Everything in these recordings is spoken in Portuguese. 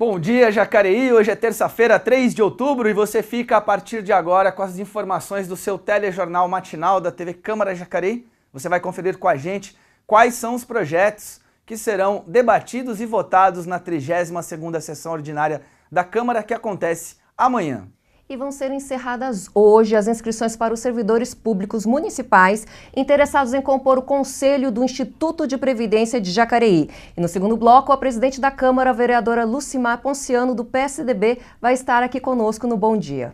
Bom dia, Jacareí! Hoje é terça-feira, 3 de outubro, e você fica a partir de agora com as informações do seu telejornal matinal da TV Câmara Jacareí. Você vai conferir com a gente quais são os projetos que serão debatidos e votados na 32ª sessão ordinária da Câmara, que acontece amanhã. E vão ser encerradas hoje as inscrições para os servidores públicos municipais interessados em compor o Conselho do Instituto de Previdência de Jacareí. E no segundo bloco, a presidente da Câmara, a vereadora Lucimar Ponciano, do PSDB, vai estar aqui conosco no Bom Dia.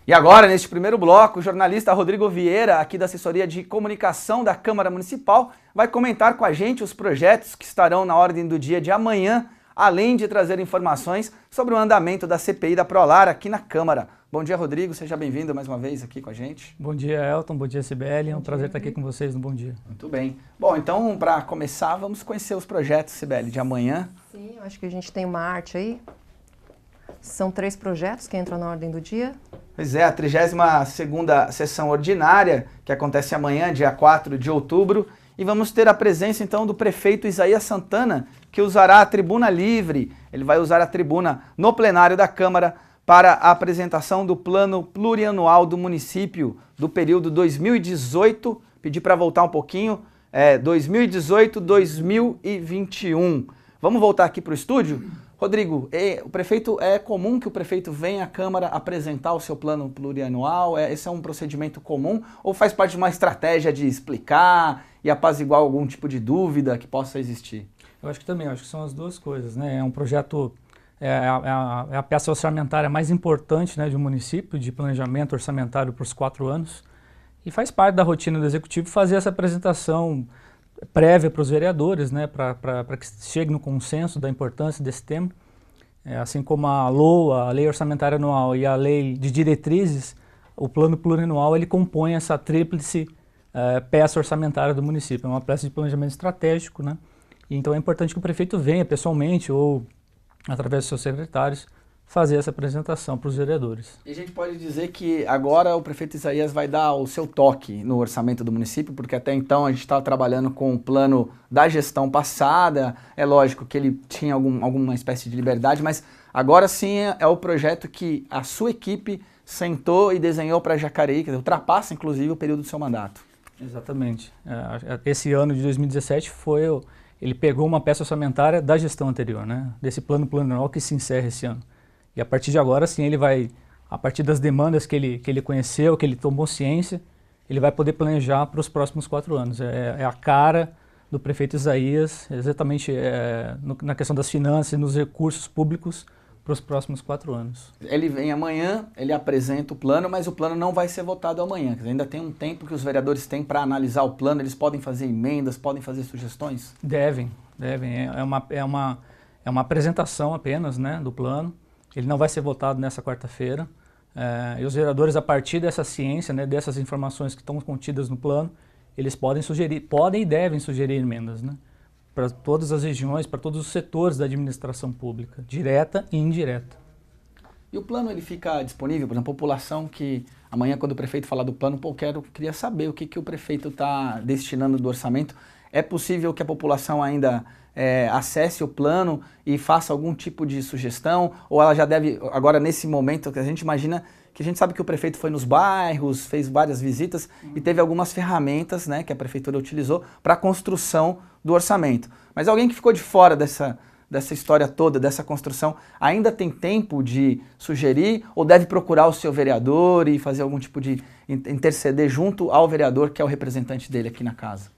E agora, neste primeiro bloco, o jornalista Rodrigo Vieira, aqui da Assessoria de Comunicação da Câmara Municipal, vai comentar com a gente os projetos que estarão na ordem do dia de amanhã, além de trazer informações sobre o andamento da CPI da Prolar aqui na Câmara. Bom dia, Rodrigo. Seja bem-vindo mais uma vez aqui com a gente. Bom dia, Elton. Bom dia, Cibele. É um prazer estar aqui com vocês no Bom Dia. Muito bem. Bom, então, para começar, vamos conhecer os projetos, Cibele, de amanhã. Sim, eu acho que a gente tem uma arte aí. São 3 projetos que entram na ordem do dia. Pois é, a 32ª sessão ordinária, que acontece amanhã, dia 4 de outubro. E vamos ter a presença, então, do prefeito Isaías Santana, que usará a tribuna livre. Ele vai usar a tribuna no plenário da Câmara para a apresentação do plano plurianual do município do período 2018, pedi para voltar um pouquinho, 2018-2021. Vamos voltar aqui para o estúdio? Rodrigo, é comum que o prefeito venha à Câmara apresentar o seu plano plurianual? Esse é um procedimento comum ou faz parte de uma estratégia de explicar e apaziguar algum tipo de dúvida que possa existir? Eu acho que são as duas coisas, né? É um projeto... É a peça orçamentária mais importante, né, de um município, de planejamento orçamentário para os 4 anos. E faz parte da rotina do Executivo fazer essa apresentação prévia para os vereadores, né, para que chegue no consenso da importância desse tema. Assim como a LOA, a Lei Orçamentária Anual, e a Lei de Diretrizes, o Plano Plurianual ele compõe essa tríplice peça orçamentária do município. É uma peça de planejamento estratégico, né? E então é importante que o prefeito venha pessoalmente ou através dos seus secretários, fazer essa apresentação para os vereadores. E a gente pode dizer que agora o prefeito Isaías vai dar o seu toque no orçamento do município, porque até então a gente estava trabalhando com o plano da gestão passada, é lógico que ele tinha alguma espécie de liberdade, mas agora sim é o projeto que a sua equipe sentou e desenhou para Jacareí, que ultrapassa inclusive o período do seu mandato. Exatamente. Esse ano de 2017 ele pegou uma peça orçamentária da gestão anterior, né? Desse plano plurianual que se encerra esse ano. E a partir de agora, sim, ele vai, a partir das demandas que ele conheceu, que ele tomou ciência, ele vai poder planejar para os próximos 4 anos. É a cara do prefeito Isaías, exatamente na questão das finanças e nos recursos públicos para os próximos 4 anos. Ele vem amanhã, ele apresenta o plano, mas o plano não vai ser votado amanhã. Quer dizer, ainda tem um tempo que os vereadores têm para analisar o plano, eles podem fazer emendas, podem fazer sugestões? Devem. É uma apresentação apenas, né, do plano. Ele não vai ser votado nessa quarta-feira. E os vereadores, a partir dessa ciência, né, dessas informações que estão contidas no plano, eles podem e devem sugerir emendas, né, para todas as regiões, para todos os setores da administração pública, direta e indireta. E o plano ele fica disponível, por exemplo, a população que amanhã quando o prefeito falar do plano, queria saber o que o prefeito está destinando do orçamento. É possível que a população ainda acesse o plano e faça algum tipo de sugestão? Ou ela já deve, agora nesse momento, que a gente imagina, que a gente sabe que o prefeito foi nos bairros, fez várias visitas e teve algumas ferramentas, né, que a prefeitura utilizou para a construção do orçamento. Mas alguém que ficou de fora dessa história toda, dessa construção, ainda tem tempo de sugerir ou deve procurar o seu vereador e fazer algum tipo de interceder junto ao vereador que é o representante dele aqui na casa?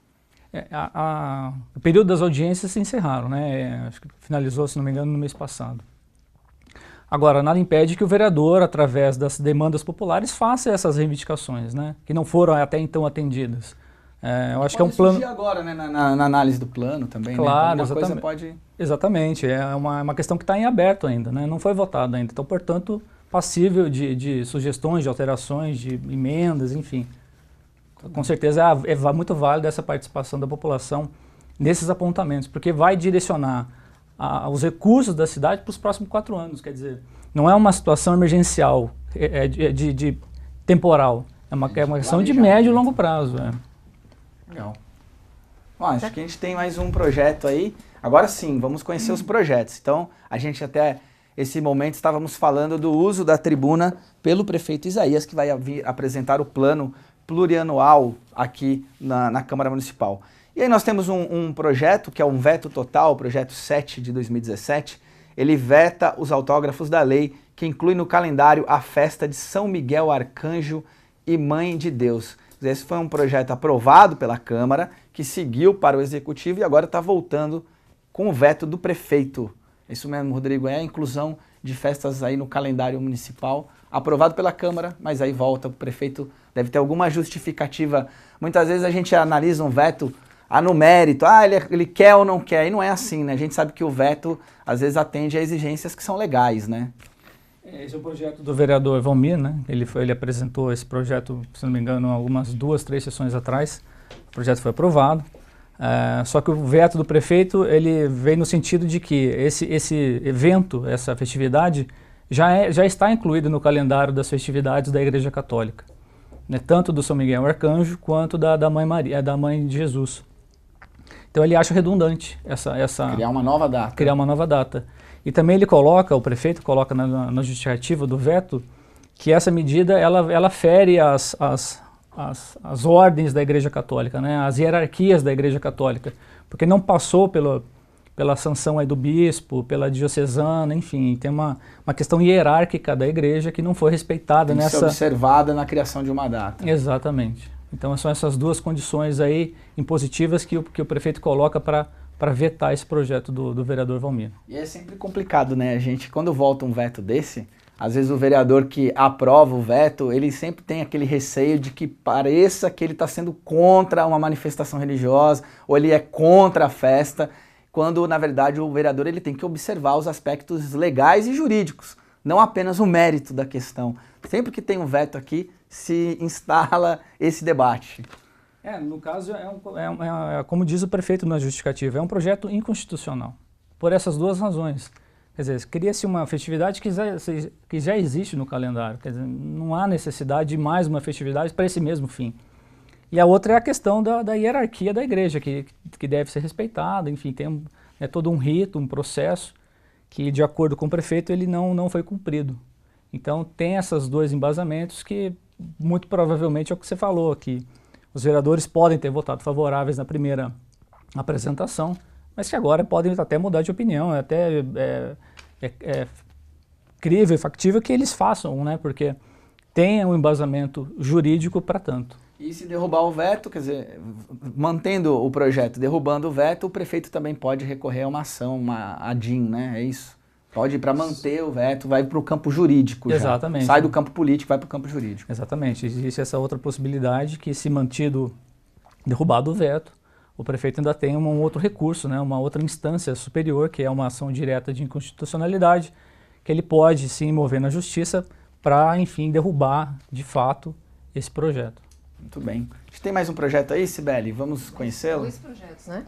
O período das audiências se encerraram, né? Acho que finalizou, se não me engano, no mês passado. Agora, nada impede que o vereador, através das demandas populares, faça essas reivindicações, né? Que não foram até então atendidas. Eu acho que é um plano... Pode surgir agora, né? Na análise do plano também, claro, né? Então, exatamente. Coisa pode... Exatamente, é uma questão que está em aberto ainda, né? Não foi votada ainda, então, portanto, passível de sugestões, de alterações, de emendas, enfim. Com certeza é muito válida essa participação da população nesses apontamentos, porque vai direcionar os recursos da cidade para os próximos 4 anos. Quer dizer, não é uma situação emergencial, de temporal, é uma questão de médio e longo prazo. Legal. Bom, acho que a gente tem mais um projeto aí. Agora sim, vamos conhecer os projetos. Então, a gente até esse momento estávamos falando do uso da tribuna pelo prefeito Isaías, que vai vir apresentar o plano plurianual aqui na Câmara Municipal. E aí nós temos um projeto, que é um veto total, o projeto 7 de 2017, ele veta os autógrafos da lei, que inclui no calendário a festa de São Miguel Arcanjo e Mãe de Deus. Esse foi um projeto aprovado pela Câmara, que seguiu para o Executivo e agora está voltando com o veto do prefeito. Isso mesmo, Rodrigo, é a inclusão de festas aí no calendário municipal, aprovado pela Câmara, mas aí volta, o prefeito deve ter alguma justificativa. Muitas vezes a gente analisa um veto no mérito, ele quer ou não quer, e não é assim, né? A gente sabe que o veto, às vezes, atende a exigências que são legais, né? Esse é o projeto do vereador Valmir, né? Ele apresentou esse projeto, se não me engano, algumas 2, 3 sessões atrás. O projeto foi aprovado. Só que o veto do prefeito, ele veio no sentido de que esse evento, essa festividade, já está incluído no calendário das festividades da Igreja Católica, né? Tanto do São Miguel Arcanjo quanto da Mãe Maria, da Mãe de Jesus. Então ele acha redundante essa criar uma nova data. Criar uma nova data. E também o prefeito coloca na justificativa do veto que essa medida ela fere as ordens da Igreja Católica, né? As hierarquias da Igreja Católica, porque não passou pela sanção aí do bispo, pela diocesana, enfim, tem uma questão hierárquica da Igreja que não foi respeitada tem que ser observada na criação de uma data. Exatamente. Então são essas duas condições aí impositivas que o prefeito coloca para vetar esse projeto do vereador Valmir. E é sempre complicado, né? A gente, quando volta um veto desse, às vezes o vereador que aprova o veto, ele sempre tem aquele receio de que pareça que ele está sendo contra uma manifestação religiosa, ou ele é contra a festa, quando, na verdade, o vereador ele tem que observar os aspectos legais e jurídicos, não apenas o mérito da questão. Sempre que tem um veto aqui, se instala esse debate. No caso, como diz o prefeito na justificativa, é um projeto inconstitucional, por essas duas razões. Quer dizer, cria-se uma festividade que já existe no calendário, quer dizer, não há necessidade de mais uma festividade para esse mesmo fim. E a outra é a questão da hierarquia da igreja, que deve ser respeitada, enfim, tem todo um rito, um processo, que de acordo com o prefeito ele não foi cumprido. Então tem esses dois embasamentos que muito provavelmente é o que você falou, que os vereadores podem ter votado favoráveis na primeira apresentação, mas que agora podem até mudar de opinião, até crível e factível que eles façam, né? Porque tem um embasamento jurídico para tanto. E se derrubar o veto, quer dizer, mantendo o projeto, derrubando o veto, o prefeito também pode recorrer a uma ação, uma ADIM, né? É isso? Pode ir para manter o veto, vai para o campo jurídico já. Exatamente. Sai do campo político, vai para o campo jurídico. Exatamente. Existe essa outra possibilidade que, se mantido, derrubado o veto, o prefeito ainda tem um outro recurso, né, uma outra instância superior, que é uma ação direta de inconstitucionalidade, que ele pode se mover na justiça para, enfim, derrubar, de fato, esse projeto. Muito bem. A gente tem mais um projeto aí, Cibele? Vamos conhecê-lo? 2 projetos, né?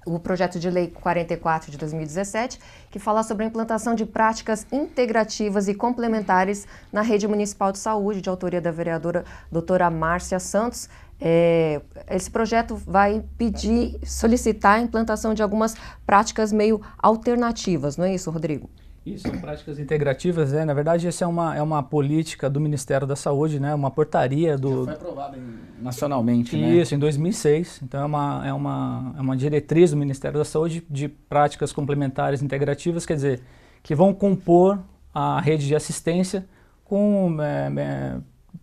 O projeto de lei 44 de 2017, que fala sobre a implantação de práticas integrativas e complementares na rede municipal de saúde, de autoria da vereadora doutora Márcia Santos. Esse projeto vai solicitar a implantação de algumas práticas meio alternativas, não é isso, Rodrigo? Isso, são práticas integrativas, na verdade essa é uma política do Ministério da Saúde, né, uma portaria do... Já foi aprovada nacionalmente, né? Isso, em 2006, então é uma diretriz do Ministério da Saúde de práticas complementares integrativas, quer dizer, que vão compor a rede de assistência com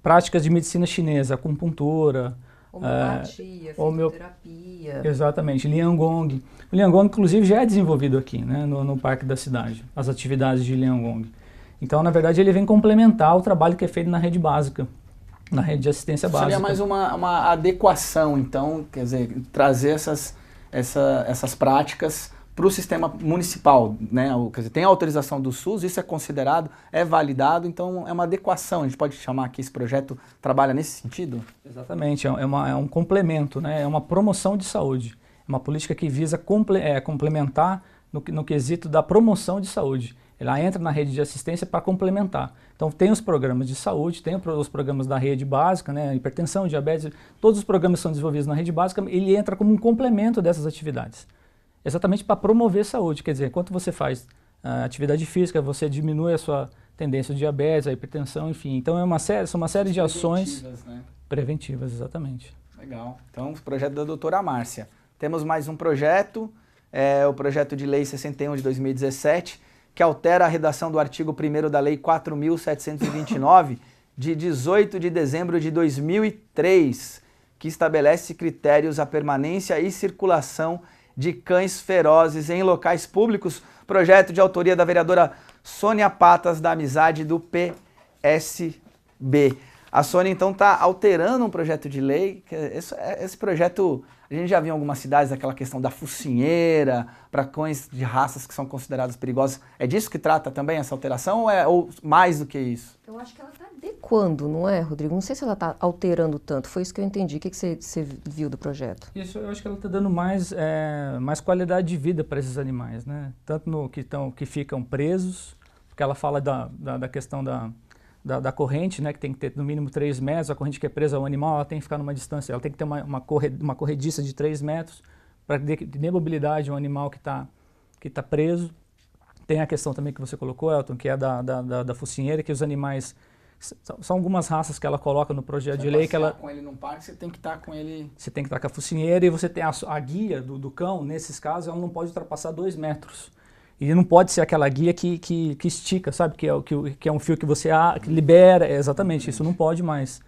práticas de medicina chinesa, acupuntura, homeopatia, fisioterapia. Exatamente, Liangong. O Liangong, inclusive, já é desenvolvido aqui, né, no Parque da Cidade, as atividades de Liangong. Então, na verdade, ele vem complementar o trabalho que é feito na rede básica, na rede de assistência básica. Seria mais uma adequação, então, quer dizer, trazer essas práticas para o sistema municipal, né? Quer dizer, tem a autorização do SUS, isso é considerado, é validado, então é uma adequação. A gente pode chamar que esse projeto trabalha nesse sentido? Exatamente, é um complemento, né? É uma promoção de saúde, é uma política que visa complementar no quesito da promoção de saúde. Ela entra na rede de assistência para complementar. Então tem os programas de saúde, tem os programas da rede básica, né? Hipertensão, diabetes, todos os programas são desenvolvidos na rede básica, ele entra como um complemento dessas atividades. Exatamente para promover saúde, quer dizer, enquanto você faz atividade física, você diminui a sua tendência de diabetes, a hipertensão, enfim. Então são uma série de ações né? Preventivas, exatamente. Legal. Então, o projeto da doutora Márcia. Temos mais um projeto, o projeto de lei 61 de 2017, que altera a redação do artigo 1º da lei 4.729, de 18 de dezembro de 2003, que estabelece critérios à permanência e circulação de cães ferozes em locais públicos. Projeto de autoria da vereadora Sônia Patas, da Amizade, do PSB. A Sônia, então, está alterando um projeto de lei. Esse projeto, a gente já viu em algumas cidades aquela questão da focinheira, para cães de raças que são consideradas perigosas. É disso que trata também essa alteração ou mais do que isso? Eu acho que ela está adequando, não é, Rodrigo? Não sei se ela está alterando tanto. Foi isso que eu entendi. O que você viu do projeto? Isso, eu acho que ela está dando mais qualidade de vida para esses animais, né? Tanto que ficam presos, porque ela fala da questão da corrente, né, que tem que ter no mínimo 3 metros, a corrente que é presa ao animal, ela tem que ficar numa distância, ela tem que ter uma corrediça de 3 metros para dar mobilidade ao animal que está preso. Tem a questão também que você colocou, Elton, que é da focinheira, que os animais, são algumas raças que ela coloca no projeto de lei que ela... com ele num parque, você tem que estar com ele... Você tem que estar com a focinheira e você tem a guia do cão, nesses casos, ela não pode ultrapassar 2 metros. E não pode ser aquela guia que estica, sabe? Que é um fio que você que libera, exatamente, isso não pode mais.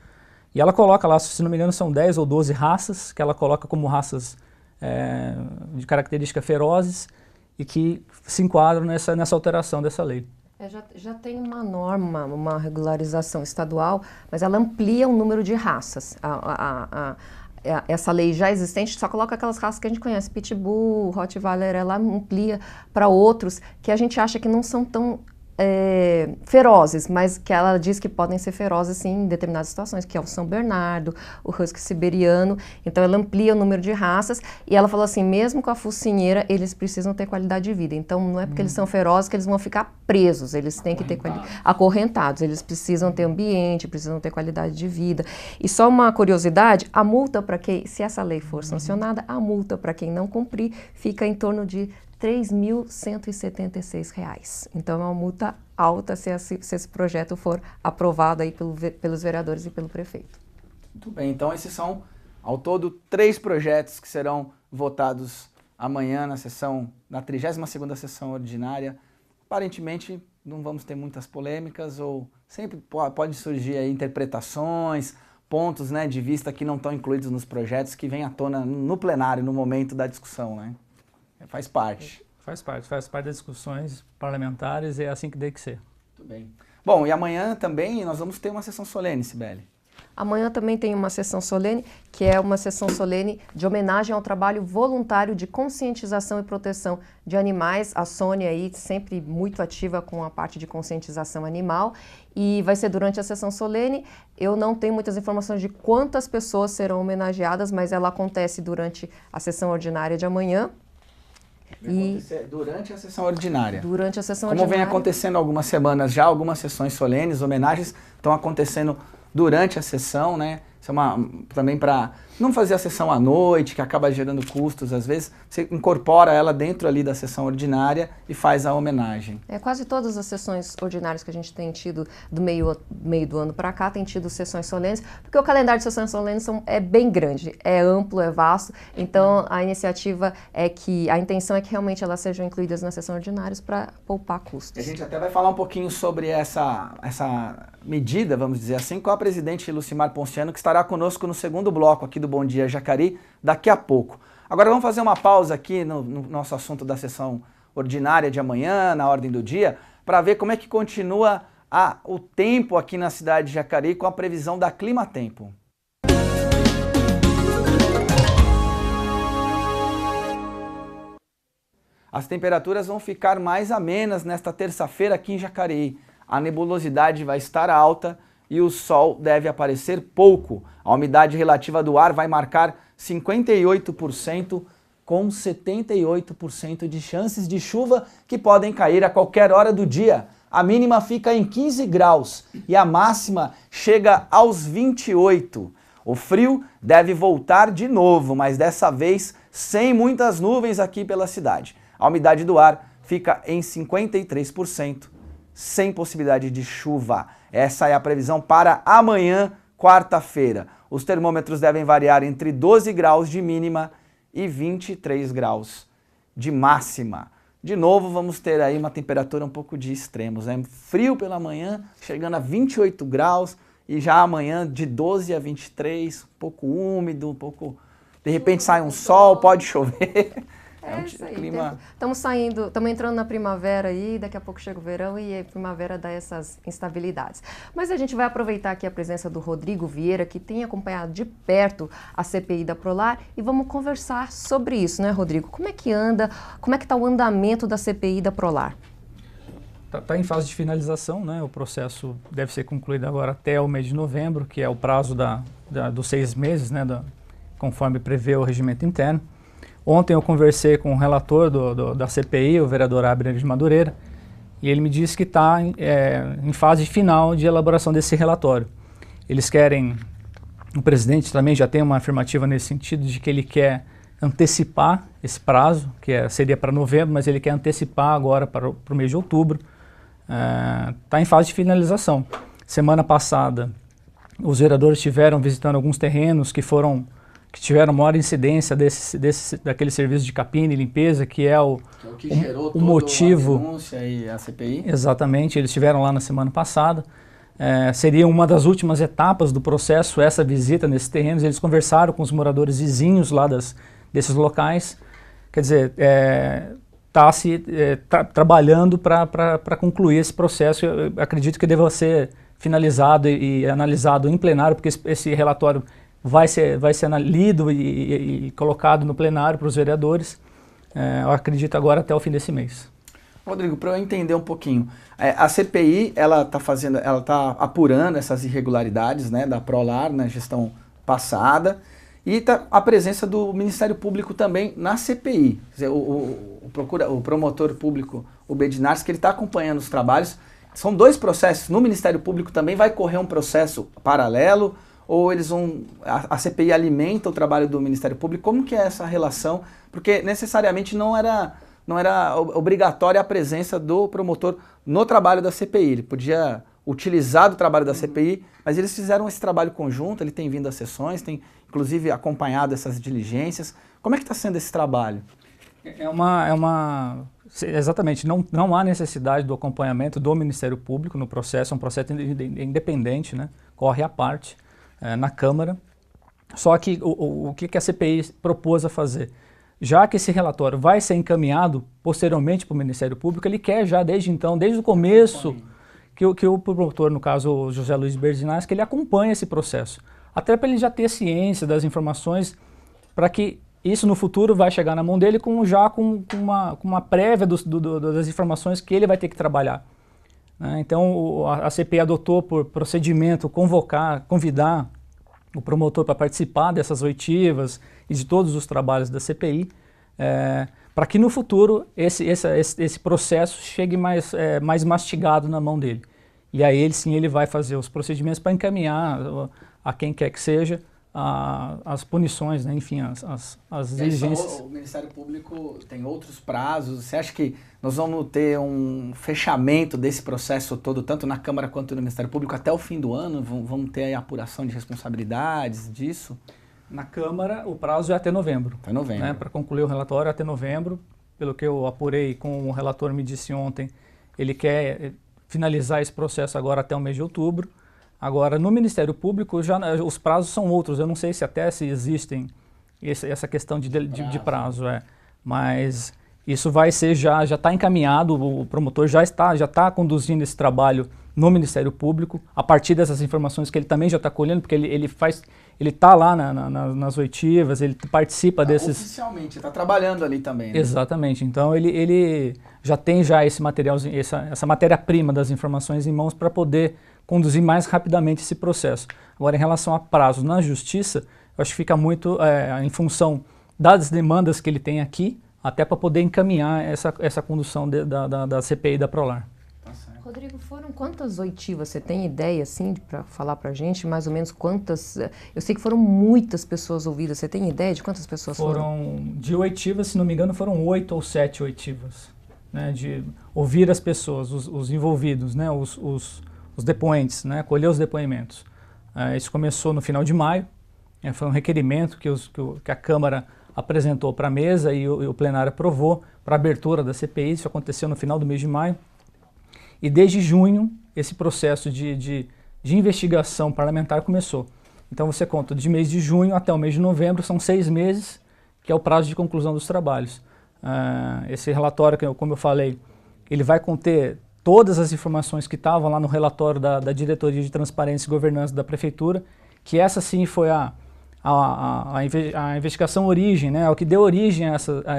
E ela coloca lá, se não me engano, são 10 ou 12 raças, que ela coloca como raças de características ferozes e que se enquadram nessa alteração dessa lei. Já tem uma norma, uma regularização estadual, mas ela amplia o número de raças. Essa lei já existente só coloca aquelas raças que a gente conhece, Pitbull, Rottweiler, ela amplia para outros que a gente acha que não são tão ferozes, mas que ela diz que podem ser ferozes sim, em determinadas situações, que é o São Bernardo, o Husky siberiano. Então ela amplia o número de raças e ela falou assim, mesmo com a focinheira, eles precisam ter qualidade de vida. Então não é porque eles são ferozes que eles vão ficar presos, eles têm que ter acorrentados, eles precisam ter ambiente, precisam ter qualidade de vida. E só uma curiosidade, a multa para quem, se essa lei for sancionada, a multa para quem não cumprir fica em torno de R$ 3.176. Então é uma multa alta se esse projeto for aprovado aí pelos vereadores e pelo prefeito. Muito bem, então esses são ao todo 3 projetos que serão votados amanhã na 32ª sessão ordinária. Aparentemente não vamos ter muitas polêmicas ou sempre pode surgir aí interpretações, pontos, né, de vista que não estão incluídos nos projetos que vêm à tona no plenário, no momento da discussão, né? Faz parte. Faz parte das discussões parlamentares e é assim que tem que ser. Muito bem. Bom, e amanhã também nós vamos ter uma sessão solene, Cibele. Amanhã também tem uma sessão solene, que é uma sessão solene de homenagem ao trabalho voluntário de conscientização e proteção de animais. A Sônia aí sempre muito ativa com a parte de conscientização animal e vai ser durante a sessão solene. Eu não tenho muitas informações de quantas pessoas serão homenageadas, mas ela acontece durante a sessão ordinária de amanhã. Durante a sessão ordinária. Durante a sessão ordinária. Como vem acontecendo algumas semanas já, algumas sessões solenes, homenagens estão acontecendo durante a sessão, né? Isso é também para não fazer a sessão à noite, que acaba gerando custos às vezes. Você incorpora ela dentro ali da sessão ordinária e faz a homenagem. Quase todas as sessões ordinárias que a gente tem tido do meio do ano para cá tem tido sessões solenes, porque o calendário de sessões solenes é bem grande, é amplo, é vasto. Então a iniciativa a intenção é que realmente elas sejam incluídas nas sessões ordinárias para poupar custos. A gente até vai falar um pouquinho sobre essa medida, vamos dizer assim, com a presidente Lucimar Ponciano, que estará conosco no segundo bloco aqui do Bom Dia Jacareí, daqui a pouco. Agora vamos fazer uma pausa aqui no nosso assunto da sessão ordinária de amanhã, na ordem do dia, para ver como é que continua o tempo aqui na cidade de Jacareí com a previsão da Climatempo. As temperaturas vão ficar mais amenas nesta terça-feira aqui em Jacareí. A nebulosidade vai estar alta e o sol deve aparecer pouco. A umidade relativa do ar vai marcar 58% com 78% de chances de chuva que podem cair a qualquer hora do dia. A mínima fica em 15 graus e a máxima chega aos 28. O frio deve voltar de novo, mas dessa vez sem muitas nuvens aqui pela cidade. A umidade do ar fica em 53%, sem possibilidade de chuva. Essa é a previsão para amanhã, quarta-feira. Os termômetros devem variar entre 12 graus de mínima e 23 graus de máxima. De novo, vamos ter aí uma temperatura um pouco de extremos, né? Frio pela manhã, chegando a 28 graus, e já amanhã de 12 a 23, um pouco úmido, um pouco... De repente sai um sol, pode chover. É isso aí. Clima... Estamos entrando na primavera aí, daqui a pouco chega o verão e a primavera dá essas instabilidades. Mas a gente vai aproveitar aqui a presença do Rodrigo Vieira, que tem acompanhado de perto a CPI da Prolar, e vamos conversar sobre isso, né, Rodrigo? Como é que anda, como é que está o andamento da CPI da Prolar? Está em fase de finalização, né? O processo deve ser concluído agora até o mês de novembro, que é o prazo dos 6 meses, né, conforme prevê o regimento interno. Ontem eu conversei com o relator da CPI, o vereador Abner de Madureira, e ele me disse que está em fase final de elaboração desse relatório. Eles querem, o presidente também já tem uma afirmativa nesse sentido, de que ele quer antecipar esse prazo, que seria para novembro, mas ele quer antecipar agora para o mês de outubro. Está em fase de finalização. Semana passada, os vereadores estiveram visitando alguns terrenos que tiveram maior incidência daquele serviço de capina e limpeza, que é o motivo. A denúncia e a CPI. Exatamente, eles estiveram lá na semana passada. Seria uma das últimas etapas do processo, essa visita nesses terrenos. Eles conversaram com os moradores vizinhos lá desses locais. Quer dizer, está trabalhando para concluir esse processo. Eu acredito que deva ser finalizado e analisado em plenário, porque esse relatório vai ser lido e colocado no plenário para os vereadores, eu acredito agora até o fim desse mês. Rodrigo, para eu entender um pouquinho, a CPI ela está apurando essas irregularidades, né, da Prolar na gestão passada, e a presença do Ministério Público também na CPI. Quer dizer, o promotor público, o Bedinars, que ele está acompanhando os trabalhos. São 2 processos. No Ministério Público também vai correr um processo paralelo, ou a CPI alimenta o trabalho do Ministério Público? Como que é essa relação? Porque necessariamente não era obrigatória a presença do promotor no trabalho da CPI. Ele podia utilizar do trabalho da CPI, mas eles fizeram esse trabalho conjunto, ele tem vindo às sessões, tem inclusive acompanhado essas diligências. Como é que está sendo esse trabalho? Exatamente, não há necessidade do acompanhamento do Ministério Público no processo, é um processo independente, né? Corre à parte na Câmara. Só que o que a CPI propôs a fazer? Já que esse relatório vai ser encaminhado posteriormente para o Ministério Público, ele quer já desde o começo, que o promotor, no caso o José Luiz Bedinars, que ele acompanhe esse processo. Até para ele já ter ciência das informações, para que isso no futuro vai chegar na mão dele com uma prévia das informações que ele vai ter que trabalhar. Então a CPI adotou por procedimento convidar o promotor para participar dessas oitivas e de todos os trabalhos da CPI, para que no futuro esse processo chegue mais mastigado na mão dele. E aí ele vai fazer os procedimentos para encaminhar a quem quer que seja as punições, né? Enfim, as diligências. O Ministério Público tem outros prazos. Você acha que nós vamos ter um fechamento desse processo todo, tanto na Câmara quanto no Ministério Público, até o fim do ano? Vamos ter a apuração de responsabilidades disso? Na Câmara, o prazo é até novembro. Até novembro. Né? Para concluir o relatório, até novembro. Pelo que eu apurei com o relator me disse ontem, ele quer finalizar esse processo agora até o mês de outubro. Agora, no Ministério Público, os prazos são outros. Eu não sei se existem essa questão de prazo. Mas isso vai ser já está encaminhado, o promotor já está conduzindo esse trabalho no Ministério Público, a partir dessas informações que ele também já está colhendo, porque ele está lá nas oitivas, ele participa desses... Oficialmente, está trabalhando ali também. Né? Exatamente. Então, ele já tem esse material, essa matéria-prima das informações em mãos para poder conduzir mais rapidamente esse processo. Agora, em relação a prazos na Justiça, eu acho que fica muito em função das demandas que ele tem aqui, até para poder encaminhar essa condução da CPI da Prolar. Tá certo. Rodrigo, foram quantas oitivas? Você tem ideia, assim, para falar para a gente, mais ou menos quantas? Eu sei que foram muitas pessoas ouvidas. Você tem ideia de quantas pessoas foram? De oitivas, se não me engano, foram 8 ou 7 oitivas. né, de ouvir as pessoas, os envolvidos, né, os depoentes, né, colher os depoimentos. Isso começou no final de maio, foi um requerimento que a Câmara apresentou para a mesa e o plenário aprovou para a abertura da CPI. Isso aconteceu no final do mês de maio. E desde junho, esse processo de investigação parlamentar começou. Então você conta de mês de junho até o mês de novembro, são 6 meses, que é o prazo de conclusão dos trabalhos. Esse relatório, como eu falei, ele vai conter todas as informações que estavam lá no relatório da Diretoria de Transparência e Governança da Prefeitura, que essa sim foi a investigação origem, né, o que deu origem a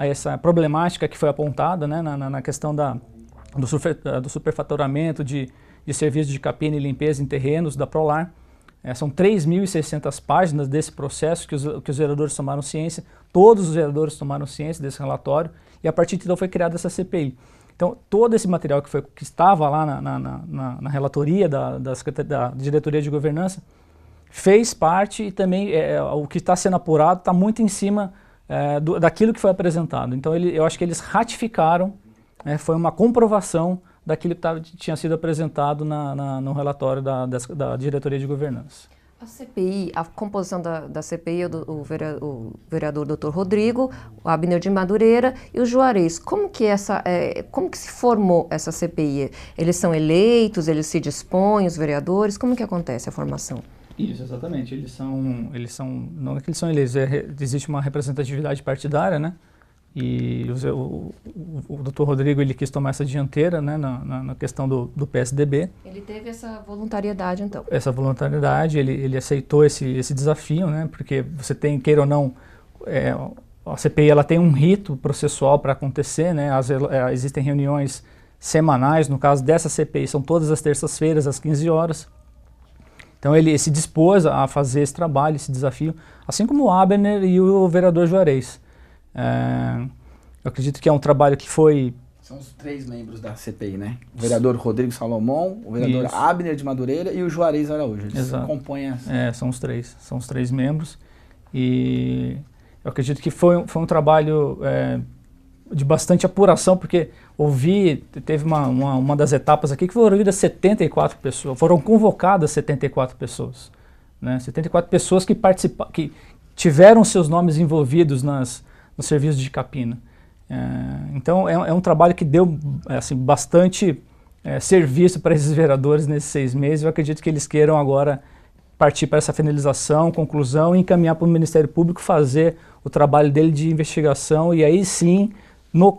essa problemática que foi apontada, né, na questão do superfaturamento de serviços de capina e limpeza em terrenos da Prolar. São 3.600 páginas desse processo que os vereadores tomaram ciência, todos os vereadores tomaram ciência desse relatório, e a partir de então foi criada essa CPI. Então, todo esse material que estava lá na relatoria da Diretoria de Governança fez parte, e também o que está sendo apurado está muito em cima daquilo que foi apresentado. Então, eu acho que eles ratificaram, foi uma comprovação daquilo que tinha sido apresentado no relatório da Diretoria de Governança. A CPI, a composição da CPI, o vereador Dr. Rodrigo, o Abner de Madureira e o Juarez. Como que se formou essa CPI? Eles são eleitos, eles se dispõem, os vereadores? Como que acontece a formação? Isso, exatamente. Eles são não é que eles são eleitos, existe uma representatividade partidária, né? E o Dr. Rodrigo, ele quis tomar essa dianteira, né, na questão do PSDB. Ele teve essa voluntariedade, então? Essa voluntariedade, ele aceitou esse desafio, né, porque você tem, queira ou não, a CPI ela tem um rito processual para acontecer, né, existem reuniões semanais, no caso dessa CPI são todas as terças-feiras às 15 horas. Então ele se dispôs a fazer esse trabalho, esse desafio, assim como o Abner e o vereador Juarez. Eu acredito que é um trabalho que foi... São os 3 membros da CPI, né? O vereador Rodrigo Salomão, o vereador Abner de Madureira e o Juarez Araújo. Eles compõem essa... são os três membros. E eu acredito que foi um trabalho de bastante apuração, porque teve uma das etapas aqui que foram ouvidas 74 pessoas, foram convocadas 74 pessoas. Né? 74 pessoas que tiveram seus nomes envolvidos no serviço de capina. Então é um trabalho que deu assim, bastante serviço para esses vereadores nesses 6 meses. Eu acredito que eles queiram agora partir para essa finalização, conclusão e encaminhar para o Ministério Público fazer o trabalho dele de investigação e aí sim,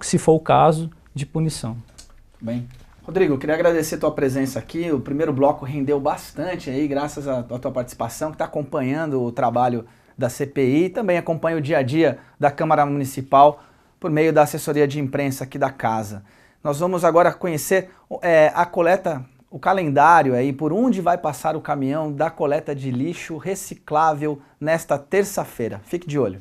se for o caso, de punição. Bem, Rodrigo, eu queria agradecer a tua presença aqui. O primeiro bloco rendeu bastante aí, graças à tua participação, que está acompanhando o trabalho da CPI, também acompanha o dia a dia da Câmara Municipal por meio da assessoria de imprensa aqui da casa. Nós vamos agora conhecer a coleta, o calendário aí, por onde vai passar o caminhão da coleta de lixo reciclável nesta terça-feira. Fique de olho.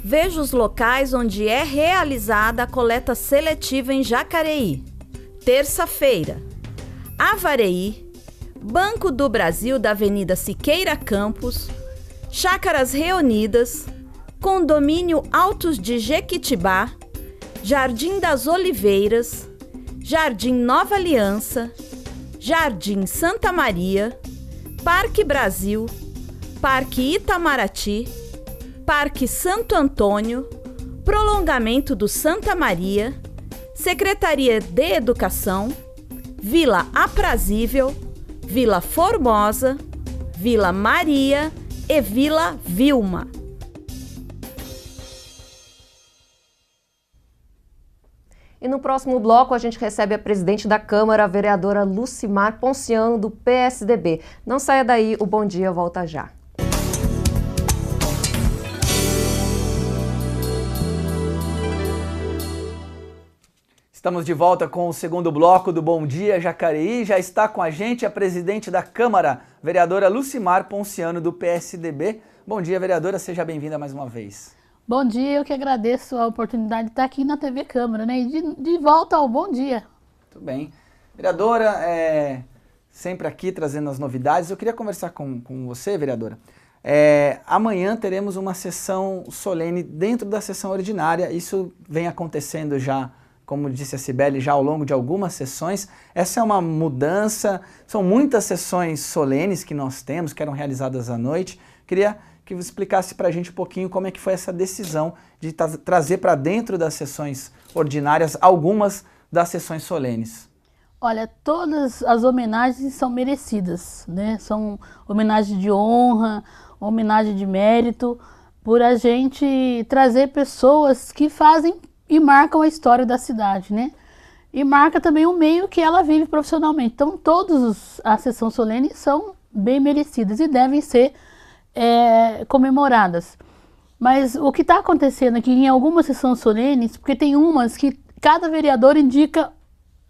Veja os locais onde é realizada a coleta seletiva em Jacareí. Terça-feira, Avareí, Banco do Brasil da Avenida Siqueira Campos, Chácaras Reunidas, Condomínio Altos de Jequitibá, Jardim das Oliveiras, Jardim Nova Aliança, Jardim Santa Maria, Parque Brasil, Parque Itamaraty, Parque Santo Antônio, Prolongamento do Santa Maria, Secretaria de Educação, Vila Aprazível, Vila Formosa, Vila Maria e Vila Vilma. E no próximo bloco a gente recebe a presidente da Câmara, a vereadora Lucimar Ponciano, do PSDB. Não saia daí, o Bom Dia volta já. Estamos de volta com o segundo bloco do Bom Dia Jacareí. Já está com a gente a presidente da Câmara, vereadora Lucimar Ponciano, do PSDB. Bom dia, vereadora, seja bem-vinda mais uma vez. Bom dia, eu que agradeço a oportunidade de estar aqui na TV Câmara, né? E de volta ao Bom Dia. Tudo bem. Vereadora, sempre aqui trazendo as novidades. Eu queria conversar com você, vereadora. amanhã teremos uma sessão solene dentro da sessão ordinária. Isso vem acontecendo já, como disse a Cibele, já ao longo de algumas sessões. Essa é uma mudança, são muitas sessões solenes que nós temos, que eram realizadas à noite. Queria que você explicasse para a gente um pouquinho como é que foi essa decisão de trazer para dentro das sessões ordinárias algumas das sessões solenes. Olha, todas as homenagens são merecidas, né? São homenagem de honra, homenagem de mérito, por a gente trazer pessoas que fazem e marcam a história da cidade, né? E marca também o meio que ela vive profissionalmente. Então, todas as sessões solenes são bem merecidas e devem ser comemoradas. Mas o que está acontecendo aqui em algumas sessões solenes, porque tem umas que cada vereador indica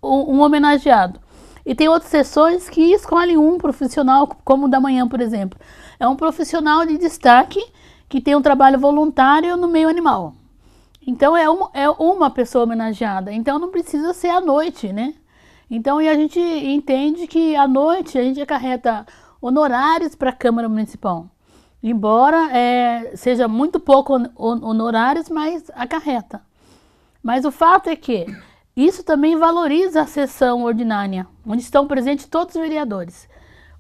um homenageado. E tem outras sessões que escolhem um profissional, como o da manhã, por exemplo. É um profissional de destaque que tem um trabalho voluntário no meio animal. Então é uma pessoa homenageada. Então não precisa ser à noite, né? Então e a gente entende que à noite a gente acarreta honorários para a Câmara Municipal. Embora seja muito pouco honorários, mas acarreta. Mas o fato é que isso também valoriza a sessão ordinária, onde estão presentes todos os vereadores.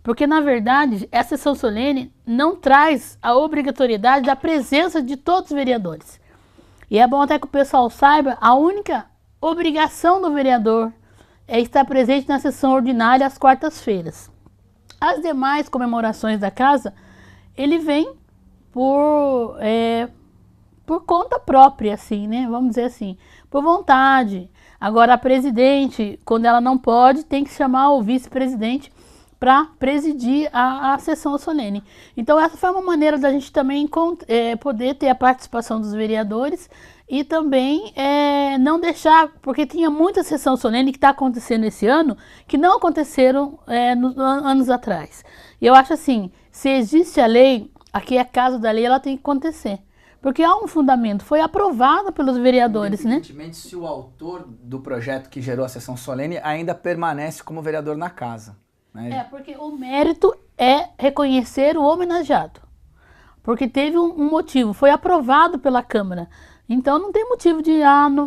Porque, na verdade, a sessão solene não traz a obrigatoriedade da presença de todos os vereadores. E é bom até que o pessoal saiba, a única obrigação do vereador é estar presente na sessão ordinária às quartas-feiras. As demais comemorações da casa, ele vem por conta própria, assim, né? Vamos dizer assim, por vontade. Agora, a presidente, quando ela não pode, tem que chamar o vice-presidente para presidir a sessão solene. Então, essa foi uma maneira da gente também poder ter a participação dos vereadores e também não deixar, porque tinha muita sessão solene que está acontecendo esse ano, que não aconteceram anos atrás. E eu acho assim, se existe a lei, aqui é a casa da lei, ela tem que acontecer. Porque há um fundamento, foi aprovado pelos vereadores, né? Independentemente se o autor do projeto que gerou a sessão solene ainda permanece como vereador na casa. Né? Porque o mérito é reconhecer o homenageado. Porque teve um motivo, foi aprovado pela Câmara. Então não tem motivo de,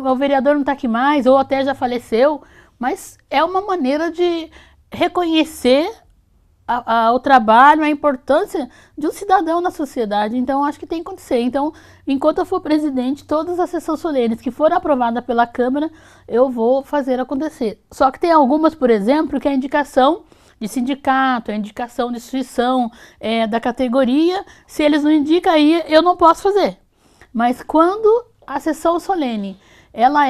o vereador não está aqui mais, ou até já faleceu, mas é uma maneira de reconhecer o trabalho, a importância de um cidadão na sociedade. Então, acho que tem que acontecer. Então, enquanto eu for presidente, todas as sessões solenes que forem aprovadas pela Câmara, eu vou fazer acontecer. Só que tem algumas, por exemplo, que é a indicação de sindicato, a indicação de instituição da categoria. Se eles não indicam aí, eu não posso fazer. Mas quando a sessão solene, ela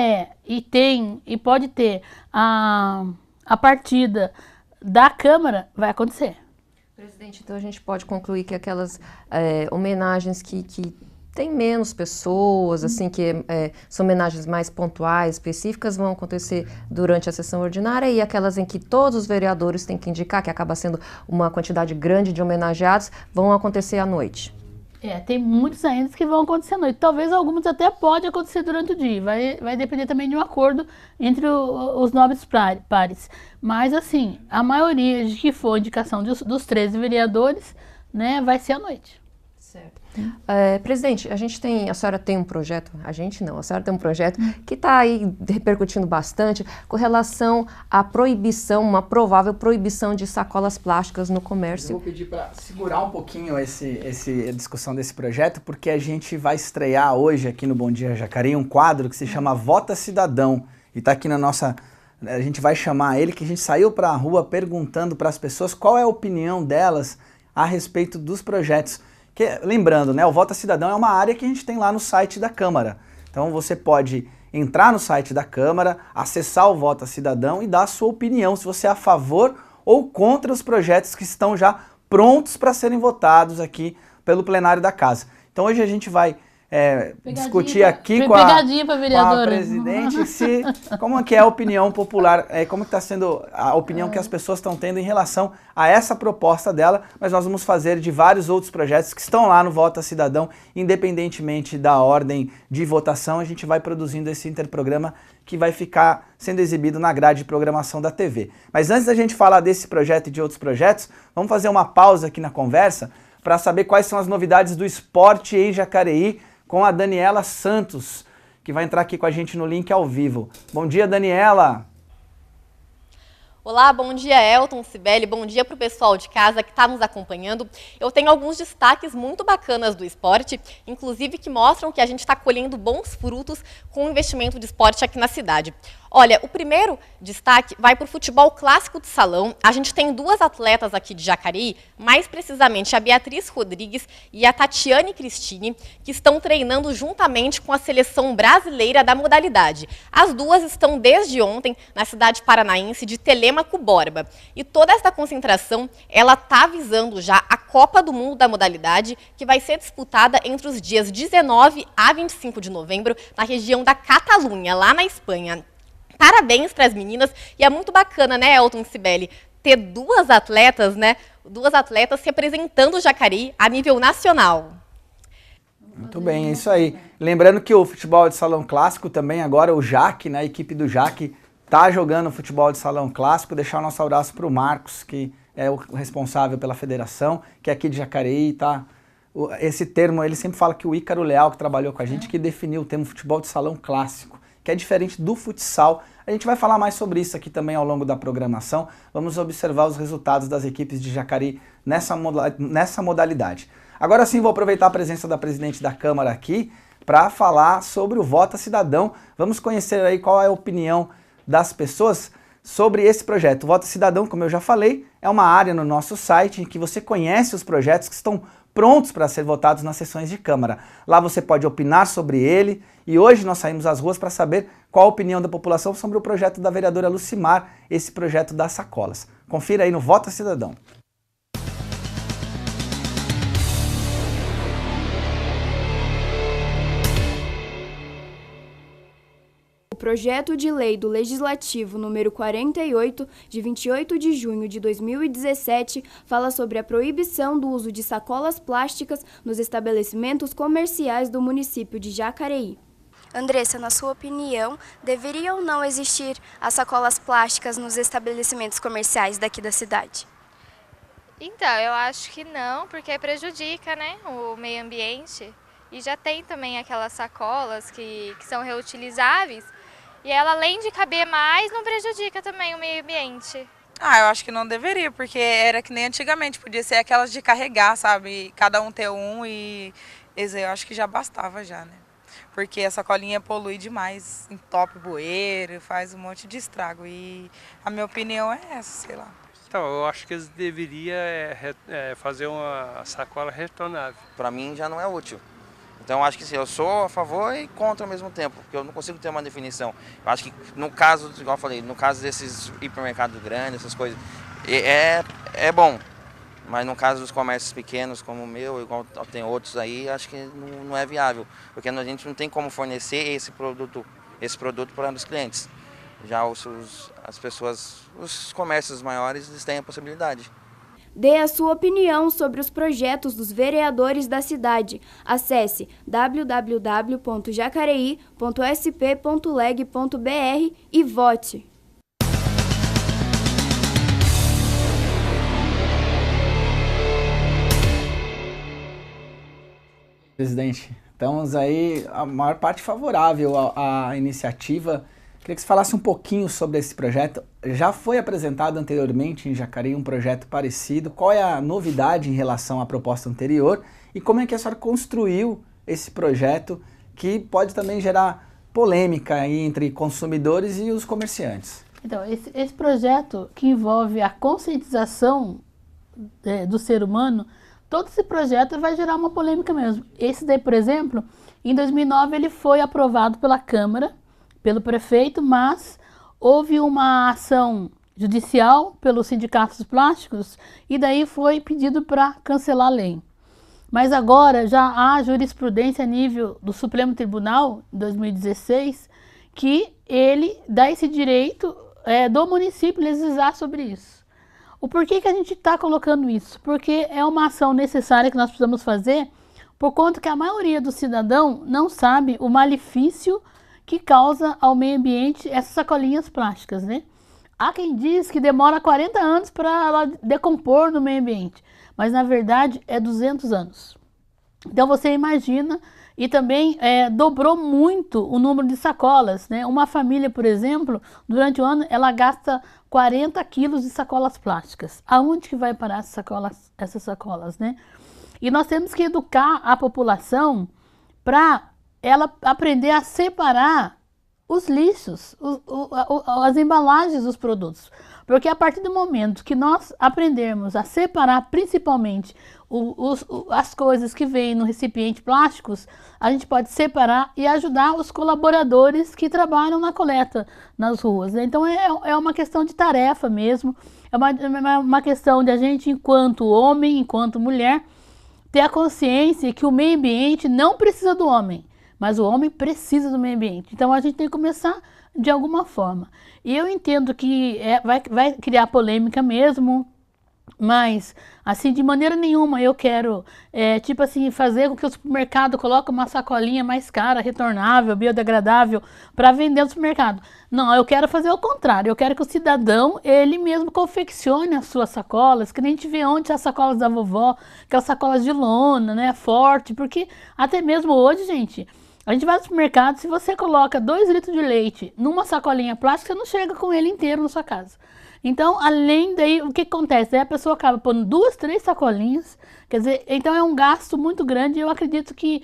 e pode ter a partida da Câmara, vai acontecer. Presidente, então a gente pode concluir que aquelas homenagens que tem menos pessoas, assim, que são homenagens mais pontuais, específicas, vão acontecer durante a sessão ordinária, e aquelas em que todos os vereadores têm que indicar, que acaba sendo uma quantidade grande de homenageados, vão acontecer à noite. Tem muitos ainda que vão acontecer à noite. Talvez alguns até pode acontecer durante o dia. Vai depender também de um acordo entre os nobres pares. Mas, assim, a maioria de que for indicação dos 13 vereadores, né, vai ser à noite. Certo. Presidente, a senhora tem um projeto, a senhora tem um projeto que está aí repercutindo bastante com relação à proibição, uma provável proibição de sacolas plásticas no comércio. Eu vou pedir para segurar um pouquinho a discussão desse projeto, porque a gente vai estrear hoje aqui no Bom Dia Jacareí um quadro que se chama Vota Cidadão, e está aqui na nossa... A gente vai chamar ele, que a gente saiu para a rua perguntando para as pessoas qual é a opinião delas a respeito dos projetos. Lembrando, né, o Vota Cidadão é uma área que a gente tem lá no site da Câmara. Então você pode entrar no site da Câmara, acessar o Vota Cidadão e dar a sua opinião, se você é a favor ou contra os projetos que estão já prontos para serem votados aqui pelo plenário da Casa. Então hoje a gente vai discutir aqui com a presidente como é que é a opinião popular, como está sendo a opinião que as pessoas estão tendo em relação a essa proposta dela, mas nós vamos fazer de vários outros projetos que estão lá no Vota Cidadão, independentemente da ordem de votação, a gente vai produzindo esse interprograma que vai ficar sendo exibido na grade de programação da TV. Mas antes da gente falar desse projeto e de outros projetos, vamos fazer uma pausa aqui na conversa para saber quais são as novidades do esporte em Jacareí com a Daniela Santos, que vai entrar aqui com a gente no link ao vivo. Bom dia, Daniela! Olá, bom dia Elton, Cibele, bom dia para o pessoal de casa que está nos acompanhando. Eu tenho alguns destaques muito bacanas do esporte, inclusive que mostram que a gente está colhendo bons frutos com o investimento de esporte aqui na cidade. Olha, o primeiro destaque vai para o futebol clássico de salão. A gente tem duas atletas aqui de Jacareí, mais precisamente a Beatriz Rodrigues e a Tatiane Cristine, que estão treinando juntamente com a seleção brasileira da modalidade. As duas estão desde ontem na cidade paranaense de Telêmaco Borba. E toda essa concentração, ela está visando já a Copa do Mundo da modalidade, que vai ser disputada entre os dias 19 a 25 de novembro, na região da Catalunha, lá na Espanha. Parabéns para as meninas, e é muito bacana, né, Elton e Cibele, ter duas atletas, né, duas atletas representando o Jacareí a nível nacional. Muito bem, é isso aí. Lembrando que o futebol de salão clássico também, agora o Jaque, né, a equipe do Jaque, tá jogando futebol de salão clássico. Deixar o nosso abraço para o Marcos, que é o responsável pela federação, que é aqui de Jacareí, tá? Esse termo, ele sempre fala que o Ícaro Leal, que trabalhou com a gente, que definiu o termo futebol de salão clássico, que é diferente do futsal. A gente vai falar mais sobre isso aqui também ao longo da programação. Vamos observar os resultados das equipes de Jacareí nessa modalidade. Agora sim, vou aproveitar a presença da presidente da Câmara aqui para falar sobre o Vota Cidadão. Vamos conhecer aí qual é a opinião das pessoas sobre esse projeto. O Vota Cidadão, como eu já falei, é uma área no nosso site em que você conhece os projetos que estão prontos para ser votados nas sessões de Câmara. Lá você pode opinar sobre ele, e hoje nós saímos às ruas para saber qual a opinião da população sobre o projeto da vereadora Lucimar, esse projeto das sacolas. Confira aí no Vota Cidadão. O projeto de lei do Legislativo número 48, de 28 de junho de 2017, fala sobre a proibição do uso de sacolas plásticas nos estabelecimentos comerciais do município de Jacareí. Andressa, na sua opinião, deveriam ou não existir as sacolas plásticas nos estabelecimentos comerciais daqui da cidade? Então, eu acho que não, porque prejudica, né, o meio ambiente. E já tem também aquelas sacolas que são reutilizáveis. E ela, além de caber mais, não prejudica também o meio ambiente. Eu acho que não deveria, porque era que nem antigamente, podia ser aquelas de carregar, sabe? Cada um ter um e eu acho que já bastava já, né? Porque a sacolinha polui demais, entope bueiro, faz um monte de estrago. E a minha opinião é essa, sei lá. Então, eu acho que eles deveriam fazer uma sacola retornável. Para mim já não é útil. Então eu acho que sim, eu sou a favor e contra ao mesmo tempo, porque eu não consigo ter uma definição. Eu acho que no caso, igual eu falei, no caso desses hipermercados grandes, essas coisas, é bom. Mas no caso dos comércios pequenos, como o meu, igual tem outros aí, acho que não é viável. Porque a gente não tem como fornecer esse produto para os clientes. Já as pessoas, os comércios maiores, eles têm a possibilidade. Dê a sua opinião sobre os projetos dos vereadores da cidade. Acesse www.jacareí.sp.leg.br e vote. Presidente, estamos aí, a maior parte favorável à iniciativa. Queria que você falasse um pouquinho sobre esse projeto. Já foi apresentado anteriormente em Jacareí um projeto parecido. Qual é a novidade em relação à proposta anterior? E como é que a senhora construiu esse projeto que pode também gerar polêmica aí entre consumidores e os comerciantes? Então, esse projeto que envolve a conscientização do ser humano, todo esse projeto vai gerar uma polêmica mesmo. Esse daí, por exemplo, em 2009 ele foi aprovado pela Câmara, pelo prefeito, mas houve uma ação judicial pelos sindicatos plásticos e daí foi pedido para cancelar a lei. Mas agora já há jurisprudência a nível do Supremo Tribunal, em 2016, que ele dá esse direito do município legislar sobre isso. O porquê que a gente está colocando isso? Porque é uma ação necessária que nós precisamos fazer, por conta que a maioria do cidadão não sabe o malefício que causa ao meio ambiente essas sacolinhas plásticas, né? Há quem diz que demora 40 anos para ela decompor no meio ambiente, mas na verdade é 200 anos. Então você imagina, e também dobrou muito o número de sacolas, né? Uma família, por exemplo, durante o ano, ela gasta 40 quilos de sacolas plásticas. Aonde que vai parar essas sacolas, né? E nós temos que educar a população para ela aprender a separar os lixos, as embalagens dos produtos. Porque a partir do momento que nós aprendermos a separar principalmente as coisas que vêm no recipiente plásticos, a gente pode separar e ajudar os colaboradores que trabalham na coleta nas ruas, né? Então é uma questão de tarefa mesmo, é uma questão de a gente, enquanto homem, enquanto mulher, ter a consciência que o meio ambiente não precisa do homem, mas o homem precisa do meio ambiente. Então a gente tem que começar de alguma forma. E eu entendo que vai criar polêmica mesmo, mas assim, de maneira nenhuma eu quero, tipo assim, fazer com que o supermercado coloque uma sacolinha mais cara, retornável, biodegradável, para vender no supermercado. Não, eu quero fazer o contrário. Eu quero que o cidadão, ele mesmo confeccione as suas sacolas, que nem a gente vê ontem as sacolas da vovó, aquelas sacolas de lona, né, forte, porque até mesmo hoje, gente, a gente vai no supermercado, se você coloca 2 litros de leite numa sacolinha plástica, você não chega com ele inteiro na sua casa. Então, além daí, o que acontece? Aí a pessoa acaba pondo 2, 3 sacolinhas, quer dizer, então é um gasto muito grande. Eu acredito que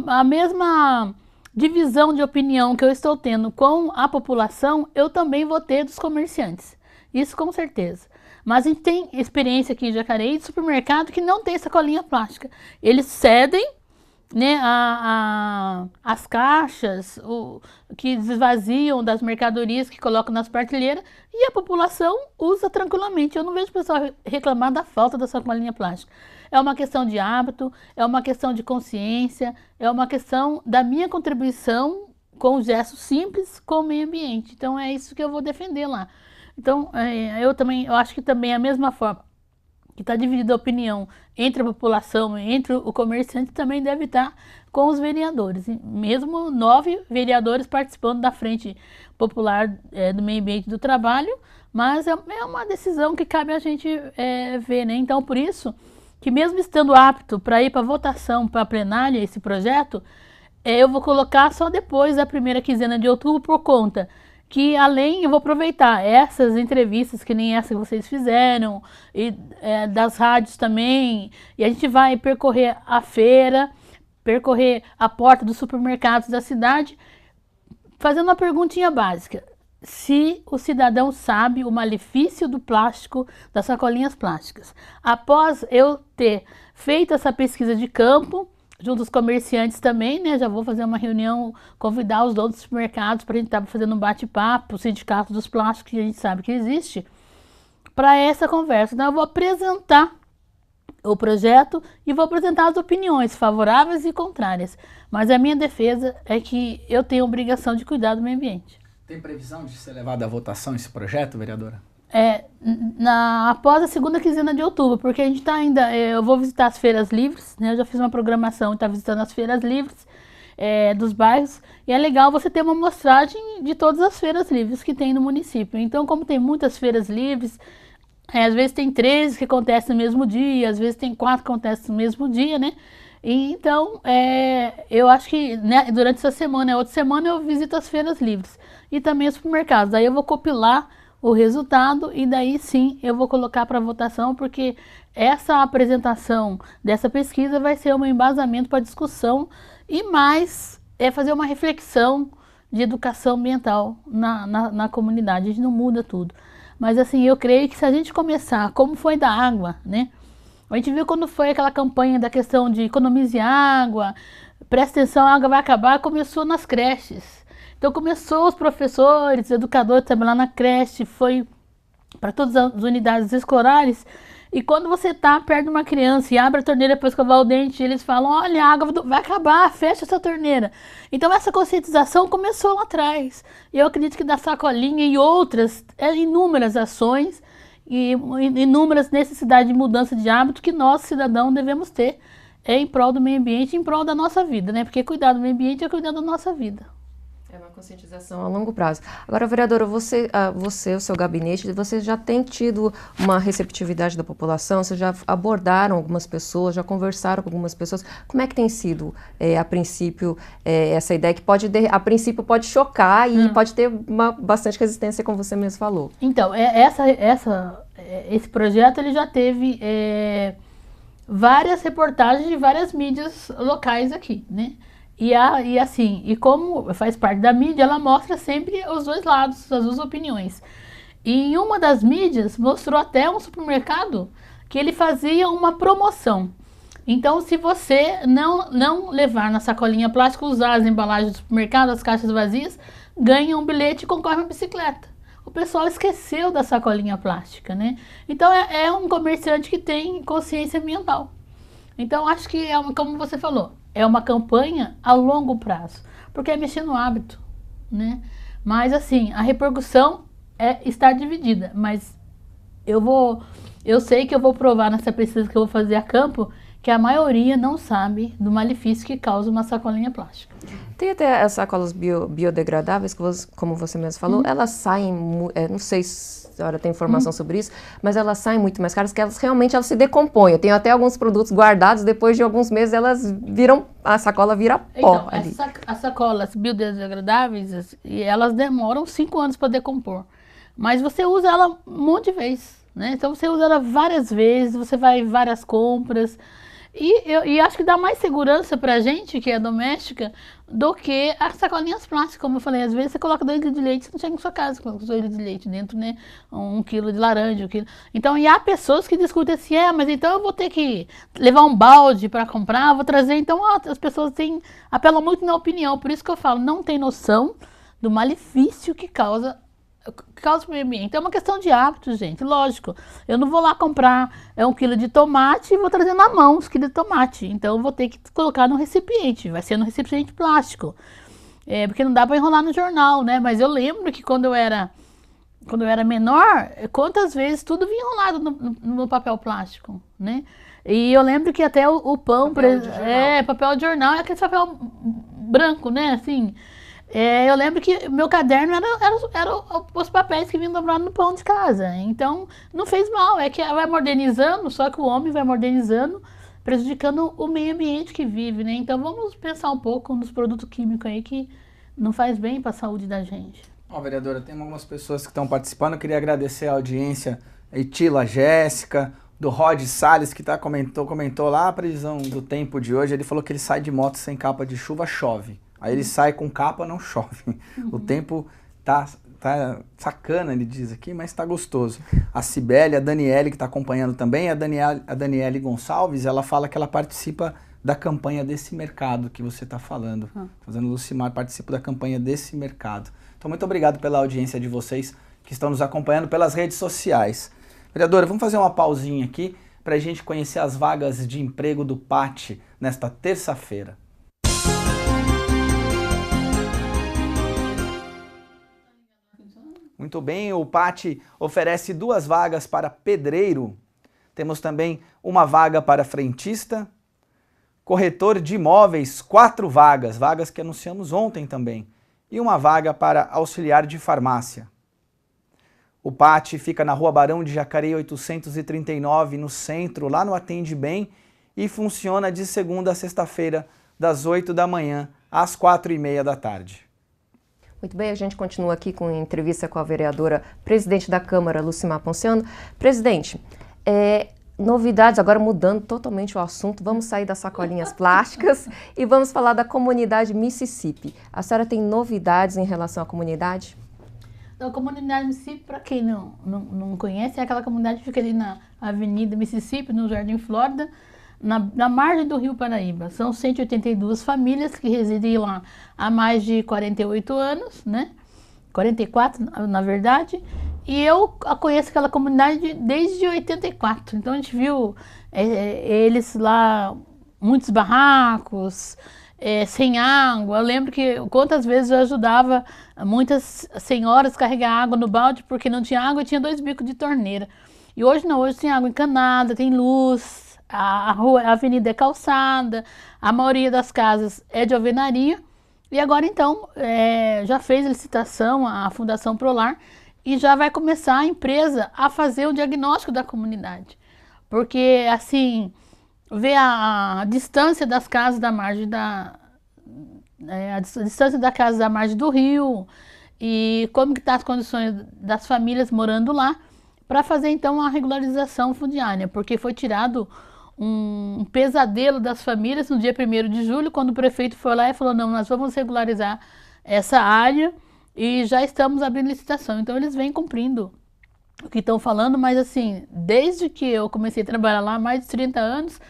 a mesma divisão de opinião que eu estou tendo com a população, eu também vou ter dos comerciantes. Isso com certeza. Mas a gente tem experiência aqui em Jacareí de supermercado que não tem sacolinha plástica. Eles cedem, né, as caixas que esvaziam das mercadorias que colocam nas prateleiras e a população usa tranquilamente. Eu não vejo o pessoal reclamar da falta da sacolinha plástica. É uma questão de hábito, é uma questão de consciência, é uma questão da minha contribuição com um gesto simples com o meio ambiente. Então é isso que eu vou defender lá. Então eu acho que também a mesma forma que está dividida a opinião entre a população, entre o comerciante, também deve estar com os vereadores. Mesmo 9 vereadores participando da Frente Popular do Meio Ambiente e do Trabalho, mas é uma decisão que cabe a gente ver, né? Então, por isso, que mesmo estando apto para ir para votação, para a plenária, esse projeto, eu vou colocar só depois da primeira quinzena de outubro, por conta que eu vou aproveitar essas entrevistas, que nem essa que vocês fizeram, e das rádios também, e a gente vai percorrer a feira, percorrer a porta dos supermercados da cidade, fazendo uma perguntinha básica. Se o cidadão sabe o malefício do plástico, das sacolinhas plásticas. Após eu ter feito essa pesquisa de campo, junto aos comerciantes também, né? Já vou fazer uma reunião, convidar os donos dos supermercados para a gente estar fazendo um bate-papo, o sindicato dos plásticos, que a gente sabe que existe, para essa conversa. Então eu vou apresentar o projeto e vou apresentar as opiniões favoráveis e contrárias. Mas a minha defesa é que eu tenho a obrigação de cuidar do meio ambiente. Tem previsão de ser levado à votação esse projeto, vereadora? Após a segunda quinzena de outubro, porque a gente está ainda, eu vou visitar as feiras livres, né? Eu já fiz uma programação e está visitando as feiras livres dos bairros, e é legal você ter uma amostragem de todas as feiras livres que tem no município. Então, como tem muitas feiras livres, às vezes tem 13 que acontecem no mesmo dia, às vezes tem 4 que acontecem no mesmo dia, né? E então, eu acho que, né, durante essa semana, outra semana eu visito as feiras livres e também os supermercados. Aí eu vou compilar o resultado e daí sim eu vou colocar para votação, porque essa apresentação dessa pesquisa vai ser um embasamento para discussão e mais fazer uma reflexão de educação ambiental na comunidade. A gente não muda tudo, mas assim, eu creio que se a gente começar, como foi da água, né? A gente viu quando foi aquela campanha da questão de economize água, presta atenção, a água vai acabar, começou nas creches. Então começou os professores, educadores também lá na creche, foi para todas as unidades escolares. E quando você está perto de uma criança e abre a torneira para escovar o dente, eles falam, olha, a água vai acabar, fecha essa torneira. Então essa conscientização começou lá atrás. E eu acredito que da sacolinha e outras, inúmeras ações e inúmeras necessidades de mudança de hábito que nós, cidadãos, devemos ter em prol do meio ambiente, em prol da nossa vida, né? Porque cuidar do meio ambiente é cuidar da nossa vida. É uma conscientização a longo prazo. Agora, vereadora, você, o seu gabinete, você já tem tido uma receptividade da população? Vocês já abordaram algumas pessoas, já conversaram com algumas pessoas? Como é que tem sido, a princípio, essa ideia que a princípio pode chocar e pode ter bastante resistência, como você mesmo falou? Então, esse projeto ele já teve várias reportagens de várias mídias locais aqui, né? E como faz parte da mídia, ela mostra sempre os dois lados, as duas opiniões. E em uma das mídias mostrou até um supermercado que ele fazia uma promoção. Então, se você não levar na sacolinha plástica, usar as embalagens do supermercado, as caixas vazias, ganha um bilhete e concorre uma bicicleta. O pessoal esqueceu da sacolinha plástica, né? Então, é um comerciante que tem consciência ambiental. Então, acho que, como você falou, é uma campanha a longo prazo, porque é mexer no hábito, né? Mas, assim, a repercussão está dividida, mas eu sei que eu vou provar nessa pesquisa que eu vou fazer a campo, que a maioria não sabe do malefício que causa uma sacolinha plástica. Tem até as sacolas biodegradáveis, como você mesmo falou, elas saem, não sei se a senhora tem informação sobre isso, mas elas saem muito mais caras, que elas realmente se decompõem. Eu tenho até alguns produtos guardados, depois de alguns meses a sacola vira pó. Então, as sacolas biodegradáveis, elas demoram 5 anos para decompor, mas você usa ela um monte de vezes, né? Então você usa ela várias vezes, você vai em várias compras. E acho que dá mais segurança pra gente, que é doméstica, do que as sacolinhas plásticas, como eu falei. Às vezes você coloca 2 litros de leite, você não chega em sua casa, coloca 2 litros de leite dentro, né? 1 quilo de laranja, 1 quilo. Então, e há pessoas que discutem assim, mas então eu vou ter que levar um balde para comprar, vou trazer. Então, as pessoas apelam muito na opinião. Por isso que eu falo, não tem noção do malefício que causa para o meio ambiente. É uma questão de hábitos, gente, lógico. Eu não vou lá comprar 1 quilo de tomate e vou trazer na mão os quilos de tomate. Então, eu vou ter que colocar no recipiente, vai ser no recipiente plástico. Porque não dá para enrolar no jornal, né? Mas eu lembro que quando eu era menor, quantas vezes tudo vinha enrolado no papel plástico, né? E eu lembro que até o pão... papel de jornal, é aquele papel branco, né? Assim... eu lembro que meu caderno era os papéis que vinham dobrados no pão de casa. Então, não fez mal. É que vai modernizando, só que o homem vai modernizando, prejudicando o meio ambiente que vive, né? Então, vamos pensar um pouco nos produtos químicos aí que não faz bem para a saúde da gente. Vereadora, tem algumas pessoas que estão participando. Eu queria agradecer a audiência, a Itila, a Jéssica, do Rod Salles, que comentou lá a previsão do tempo de hoje. Ele falou que ele sai de moto sem capa de chuva, chove. Aí ele sai com capa, não chove. O tempo tá sacana, ele diz aqui, mas tá gostoso. A Cibele, a Daniele, que está acompanhando também, a Daniele Gonçalves, ela fala que ela participa da campanha desse mercado que você está falando. Fazendo Lucimar, participa da campanha desse mercado. Então, muito obrigado pela audiência de vocês que estão nos acompanhando pelas redes sociais. Vereadora, vamos fazer uma pausinha aqui para a gente conhecer as vagas de emprego do PAT nesta terça-feira. Muito bem, o PAT oferece 2 vagas para pedreiro. Temos também uma vaga para frentista. Corretor de imóveis, 4 vagas que anunciamos ontem também. E uma vaga para auxiliar de farmácia. O PAT fica na Rua Barão de Jacareí 839, no centro, lá no Atende Bem, e funciona de segunda a sexta-feira, das 8 da manhã às 4h30 da tarde. Muito bem, a gente continua aqui com entrevista com a vereadora, presidente da Câmara, Lucimar Ponciano. Presidente, novidades, agora mudando totalmente o assunto, vamos sair das sacolinhas plásticas e vamos falar da comunidade Mississippi. A senhora tem novidades em relação à comunidade? A comunidade Mississippi, para quem não conhece, é aquela comunidade que fica ali na Avenida Mississippi, no Jardim Flórida, na margem do Rio Paraíba. São 182 famílias que residem lá há mais de 48 anos, né? 44, na verdade. E eu conheço aquela comunidade desde 84. Então, a gente viu eles lá, muitos barracos, sem água. Eu lembro que quantas vezes eu ajudava muitas senhoras a carregar água no balde, porque não tinha água e tinha 2 bicos de torneira. E hoje não, hoje tem água encanada, tem luz, a avenida é calçada, a maioria das casas é de alvenaria. E agora, então, já fez a licitação, a Fundação Prolar, e já vai começar a empresa a fazer o diagnóstico da comunidade. Porque, assim, ver a distância das casas da margem a distância da casa da margem do rio e como que tá as condições das famílias morando lá, para fazer, então, a regularização fundiária, porque foi tirado um pesadelo das famílias no dia 1º de julho, quando o prefeito foi lá e falou, não, nós vamos regularizar essa área e já estamos abrindo licitação. Então eles vêm cumprindo o que estão falando, mas assim, desde que eu comecei a trabalhar lá há mais de 30 anos,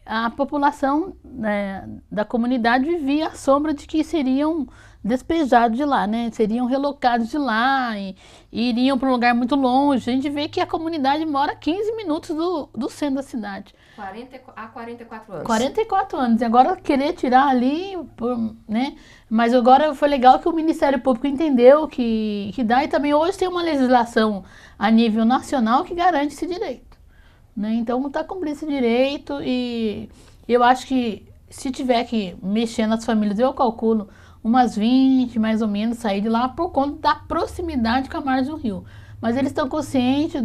a população, né, da comunidade vivia à sombra de que seriam despejados de lá, né? Seriam relocados de lá e iriam para um lugar muito longe. A gente vê que a comunidade mora 15 minutos do centro da cidade. Há 44 anos. 44 anos. E agora querer tirar ali, né? Mas agora foi legal que o Ministério Público entendeu que dá. E também hoje tem uma legislação a nível nacional que garante esse direito, né? Então está cumprindo esse direito e eu acho que se tiver que mexer nas famílias, eu calculo umas 20, mais ou menos, sair de lá por conta da proximidade com a margem do rio. Mas eles estão conscientes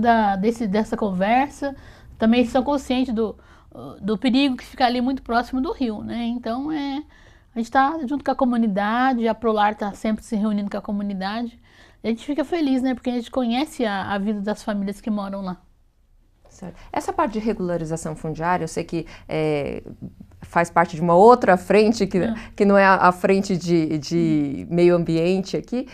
dessa conversa, também estão conscientes do perigo que fica ali muito próximo do rio, né? Então, a gente está junto com a comunidade, a Prolar está sempre se reunindo com a comunidade. A gente fica feliz, né? Porque a gente conhece a vida das famílias que moram lá. Certo. Essa parte de regularização fundiária, eu sei que faz parte de uma outra frente, que não é a frente de meio ambiente aqui,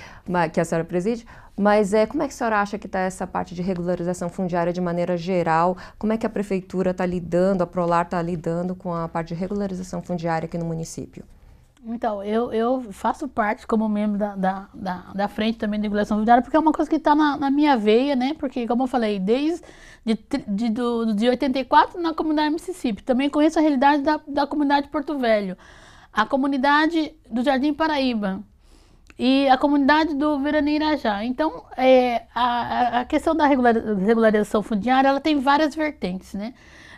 que a senhora preside, mas como é que a senhora acha que está essa parte de regularização fundiária de maneira geral? Como é que a prefeitura está lidando, a Prolar está lidando com a parte de regularização fundiária aqui no município? Então, eu faço parte como membro da frente também de regulação fundiária, porque é uma coisa que está na minha veia, né? Porque, como eu falei, desde de 84 na comunidade Mississippi, também conheço a realidade da comunidade Porto Velho, a comunidade do Jardim Paraíba e a comunidade do Veraneio Irajá. Então, a questão da regularização fundiária, ela tem várias vertentes, né?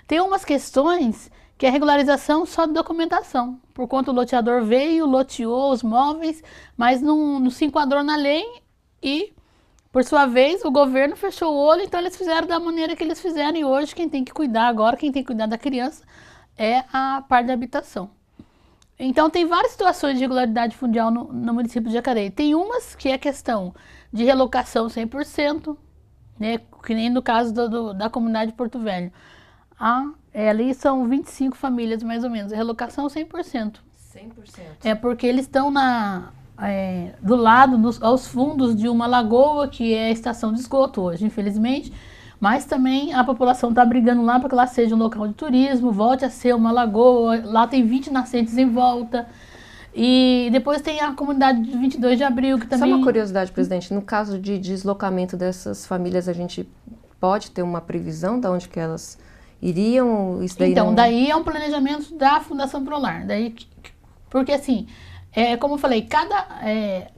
Tem umas questões que é a regularização só de documentação, por conta o loteador veio, loteou os móveis, mas não se enquadrou na lei e, por sua vez, o governo fechou o olho, então eles fizeram da maneira que eles fizeram e hoje quem tem que cuidar agora, quem tem que cuidar da criança é a parte da habitação. Então tem várias situações de irregularidade fundial no município de Jacareí. Tem umas que é questão de relocação 100%, né, que nem no caso da comunidade Porto Velho. Ali são 25 famílias, mais ou menos. A relocação 100%. 100%. Porque eles estão do lado, aos fundos de uma lagoa, que é a estação de esgoto hoje, infelizmente. Mas também a população está brigando lá para que lá seja um local de turismo, volte a ser uma lagoa. Lá tem 20 nascentes em volta. E depois tem a comunidade de 22 de abril, que também... Só uma curiosidade, presidente. No caso de deslocamento dessas famílias, a gente pode ter uma previsão de onde que elas iriam? Isso daí daí é um planejamento da Fundação Prolar. Porque assim, como eu falei,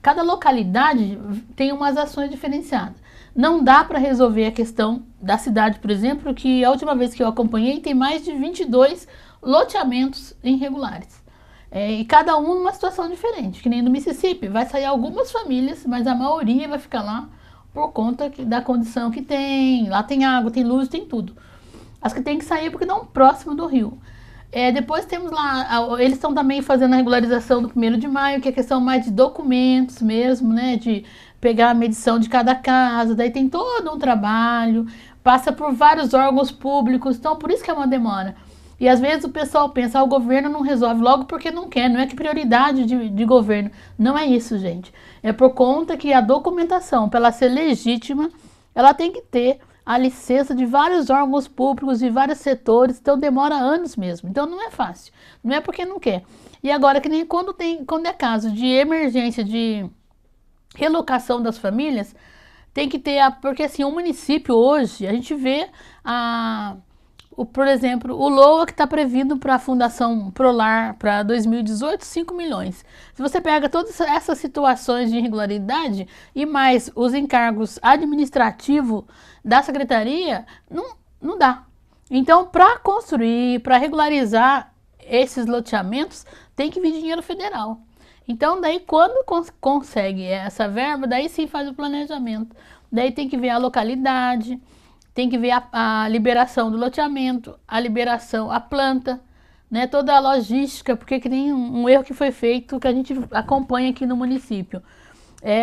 cada localidade tem umas ações diferenciadas. Não dá para resolver a questão da cidade, por exemplo, que a última vez que eu acompanhei tem mais de 22 loteamentos irregulares. E cada um numa situação diferente, que nem no Mississippi. Vai sair algumas famílias, mas a maioria vai ficar lá por conta da condição que tem. Lá tem água, tem luz, tem tudo. As que tem que sair porque estão próximo do rio. Depois temos lá, eles estão também fazendo a regularização do 1º de maio, que é questão mais de documentos mesmo, né? De pegar a medição de cada casa, daí tem todo um trabalho, passa por vários órgãos públicos, então por isso que é uma demora. E às vezes o pessoal pensa, o governo não resolve logo porque não quer, não é que prioridade de governo. Não é isso, gente. É por conta que a documentação, para ela ser legítima, ela tem que ter a licença de vários órgãos públicos, de vários setores, então demora anos mesmo. Então não é fácil, não é porque não quer. E agora, que nem quando é caso de emergência, de relocação das famílias, tem que ter, porque assim, o município hoje, a gente vê por exemplo, o LOA que está previsto para a Fundação Prolar para 2018, 5 milhões. Se você pega todas essas situações de irregularidade e mais os encargos administrativos da Secretaria, não dá. Então, para construir, para regularizar esses loteamentos, tem que vir dinheiro federal. Então, daí, quando consegue essa verba, daí sim faz o planejamento. Daí tem que ver a localidade, tem que ver a liberação do loteamento, a liberação, a planta, né, toda a logística, porque que nem um erro que foi feito, que a gente acompanha aqui no município.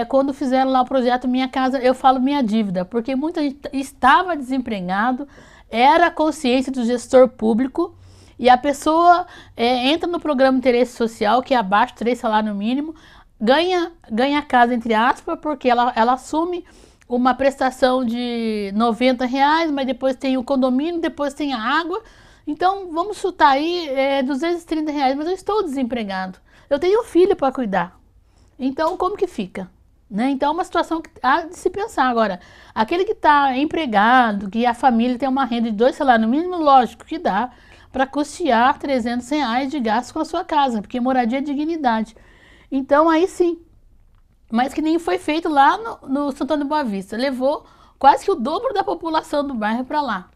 Quando fizeram lá o projeto Minha Casa, eu falo minha dívida, porque muita gente estava desempregado, era a consciência do gestor público, e a pessoa entra no programa de interesse social, que é abaixo de 3 salários mínimos, ganha casa, entre aspas, porque ela assume uma prestação de R$90, mas depois tem o condomínio, depois tem a água. Então, vamos chutar aí R$230, mas eu estou desempregado. Eu tenho um filho para cuidar. Então, como que fica? Né? Então, é uma situação que há de se pensar. Agora, aquele que está empregado, que a família tem uma renda de 2 salários mínimos, lógico que dá para custear R$300 de gasto com a sua casa, porque moradia é dignidade. Então, aí sim. Mas que nem foi feito lá no Santana de Boa Vista. Levou quase que o dobro da população do bairro para lá.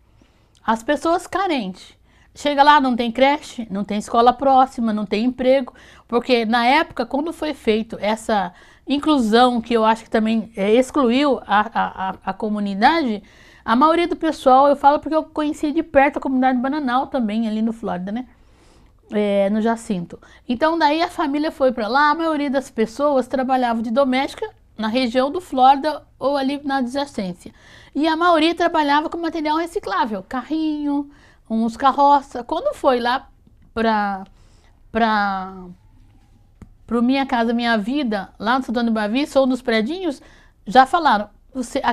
As pessoas carentes. Chega lá, não tem creche, não tem escola próxima, não tem emprego. Porque na época, quando foi feito essa inclusão, que eu acho que também excluiu a comunidade, a maioria do pessoal, eu falo porque eu conheci de perto a comunidade Bananal também, ali no Flórida, né? No Jacinto. Então daí a família foi para lá, a maioria das pessoas trabalhava de doméstica na região do Flórida ou ali na adjacência. E a maioria trabalhava com material reciclável, carrinho, uns carroça. Quando foi lá para o Minha Casa Minha Vida, lá no Santana do Boa Vista ou nos predinhos, já falaram,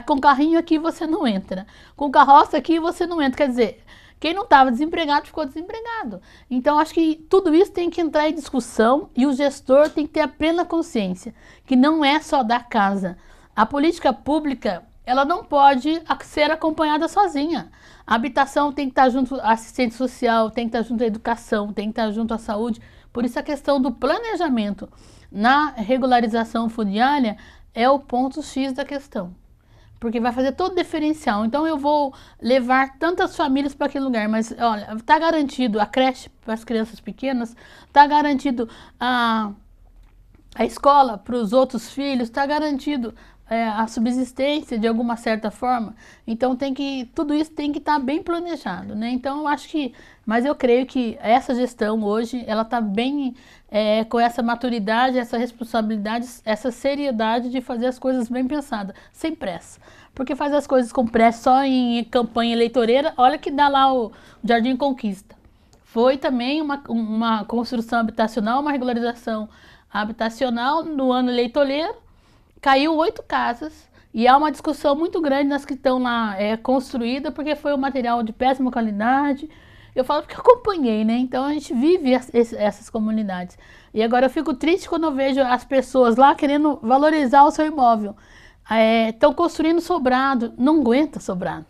com carrinho aqui você não entra, com carroça aqui você não entra. Quer dizer, quem não estava desempregado ficou desempregado. Então, acho que tudo isso tem que entrar em discussão e o gestor tem que ter a plena consciência que não é só da casa. A política pública, ela não pode ser acompanhada sozinha. A habitação tem que estar junto à assistente social, tem que estar junto à educação, tem que estar junto à saúde. Por isso a questão do planejamento na regularização fundiária é o ponto X da questão. Porque vai fazer todo o diferencial. Então eu vou levar tantas famílias para aquele lugar, mas olha, está garantido a creche para as crianças pequenas, está garantido a escola para os outros filhos, está garantido a subsistência de alguma certa forma. Então tudo isso tem que estar bem planejado, né? Então eu acho que, mas eu creio que essa gestão hoje, ela está bem com essa maturidade, essa responsabilidade, essa seriedade de fazer as coisas bem pensadas, sem pressa. Porque faz as coisas com pressa só em campanha eleitoreira, olha que dá lá o Jardim Conquista. Foi também uma construção habitacional, uma regularização habitacional no ano eleitoreiro, caiu 8 casas e há uma discussão muito grande nas que estão lá construídas, porque foi um material de péssima qualidade. Eu falo porque eu acompanhei, né? Então a gente vive essas comunidades. E agora eu fico triste quando eu vejo as pessoas lá querendo valorizar o seu imóvel. Estão construindo sobrado, não aguenta sobrado.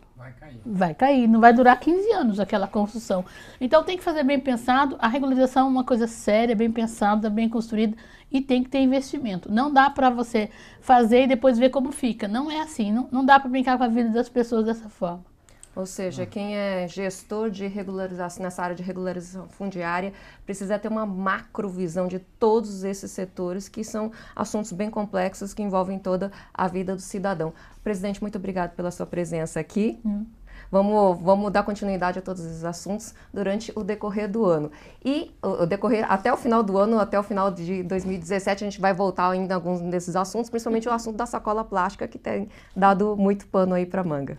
Vai cair, não vai durar 15 anos aquela construção. Então tem que fazer bem pensado, a regularização é uma coisa séria, bem pensada, bem construída e tem que ter investimento. Não dá para você fazer e depois ver como fica, não é assim, não dá para brincar com a vida das pessoas dessa forma. Ou seja, quem é gestor de regularização, nessa área de regularização fundiária, precisa ter uma macrovisão de todos esses setores, que são assuntos bem complexos que envolvem toda a vida do cidadão. Presidente, muito obrigado pela sua presença aqui. Vamos dar continuidade a todos esses assuntos durante o decorrer do ano. E até o final do ano, até o final de 2017, a gente vai voltar ainda a alguns desses assuntos, principalmente o assunto da sacola plástica, que tem dado muito pano aí para manga.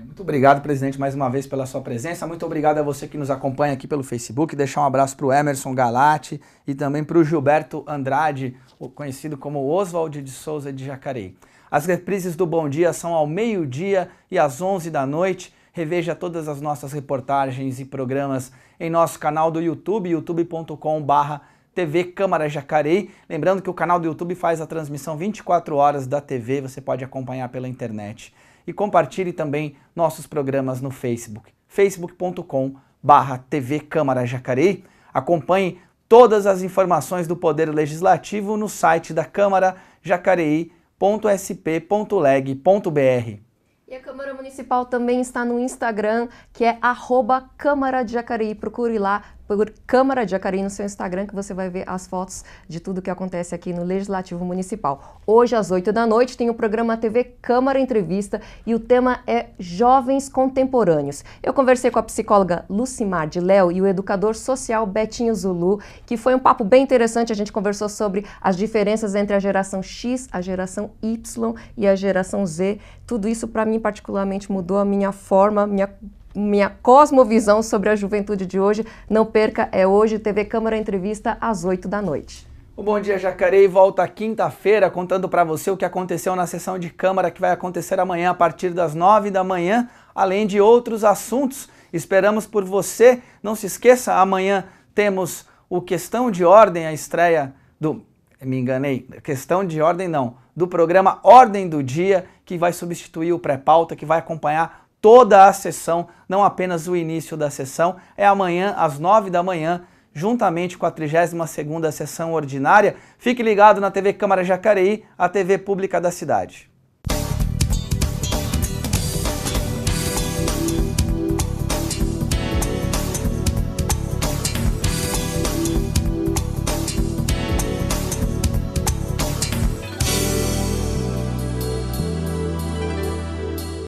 Muito obrigado, presidente, mais uma vez pela sua presença. Muito obrigado a você que nos acompanha aqui pelo Facebook. Deixar um abraço para o Emerson Galati e também para o Gilberto Andrade, conhecido como Oswald de Souza de Jacareí. As reprises do Bom Dia são ao meio-dia e às 11 da noite. Reveja todas as nossas reportagens e programas em nosso canal do YouTube, youtube.com/TV Câmara Jacareí. Lembrando que o canal do YouTube faz a transmissão 24 horas da TV, você pode acompanhar pela internet. E compartilhe também nossos programas no Facebook, facebook.com/TV Câmara Jacareí. Acompanhe todas as informações do Poder Legislativo no site da Câmara, jacareí.sp.leg.br. E a Câmara Municipal também está no Instagram, que é @Câmara de Jacareí. Procure lá por Câmara de Jacareí no seu Instagram, que você vai ver as fotos de tudo que acontece aqui no Legislativo Municipal. Hoje, às 8 da noite, tem o programa TV Câmara Entrevista e o tema é Jovens Contemporâneos. Eu conversei com a psicóloga Lucimar de Léo e o educador social Betinho Zulu, que foi um papo bem interessante. A gente conversou sobre as diferenças entre a geração X, a geração Y e a geração Z. Tudo isso, para mim, particularmente, mudou a minha forma, minha cosmovisão sobre a juventude de hoje. Não perca, é hoje, TV Câmara Entrevista, às 8 da noite. O Bom Dia Jacareí volta quinta-feira contando para você o que aconteceu na sessão de Câmara que vai acontecer amanhã a partir das 9 da manhã, além de outros assuntos. Esperamos por você. Não se esqueça, amanhã temos o Questão de Ordem, a estreia do... Me enganei, Questão de Ordem não, do programa Ordem do Dia, que vai substituir o pré-pauta, que vai acompanhar toda a sessão, não apenas o início da sessão. É amanhã às 9 da manhã, juntamente com a 32ª sessão ordinária. Fique ligado na TV Câmara Jacareí, a TV pública da cidade.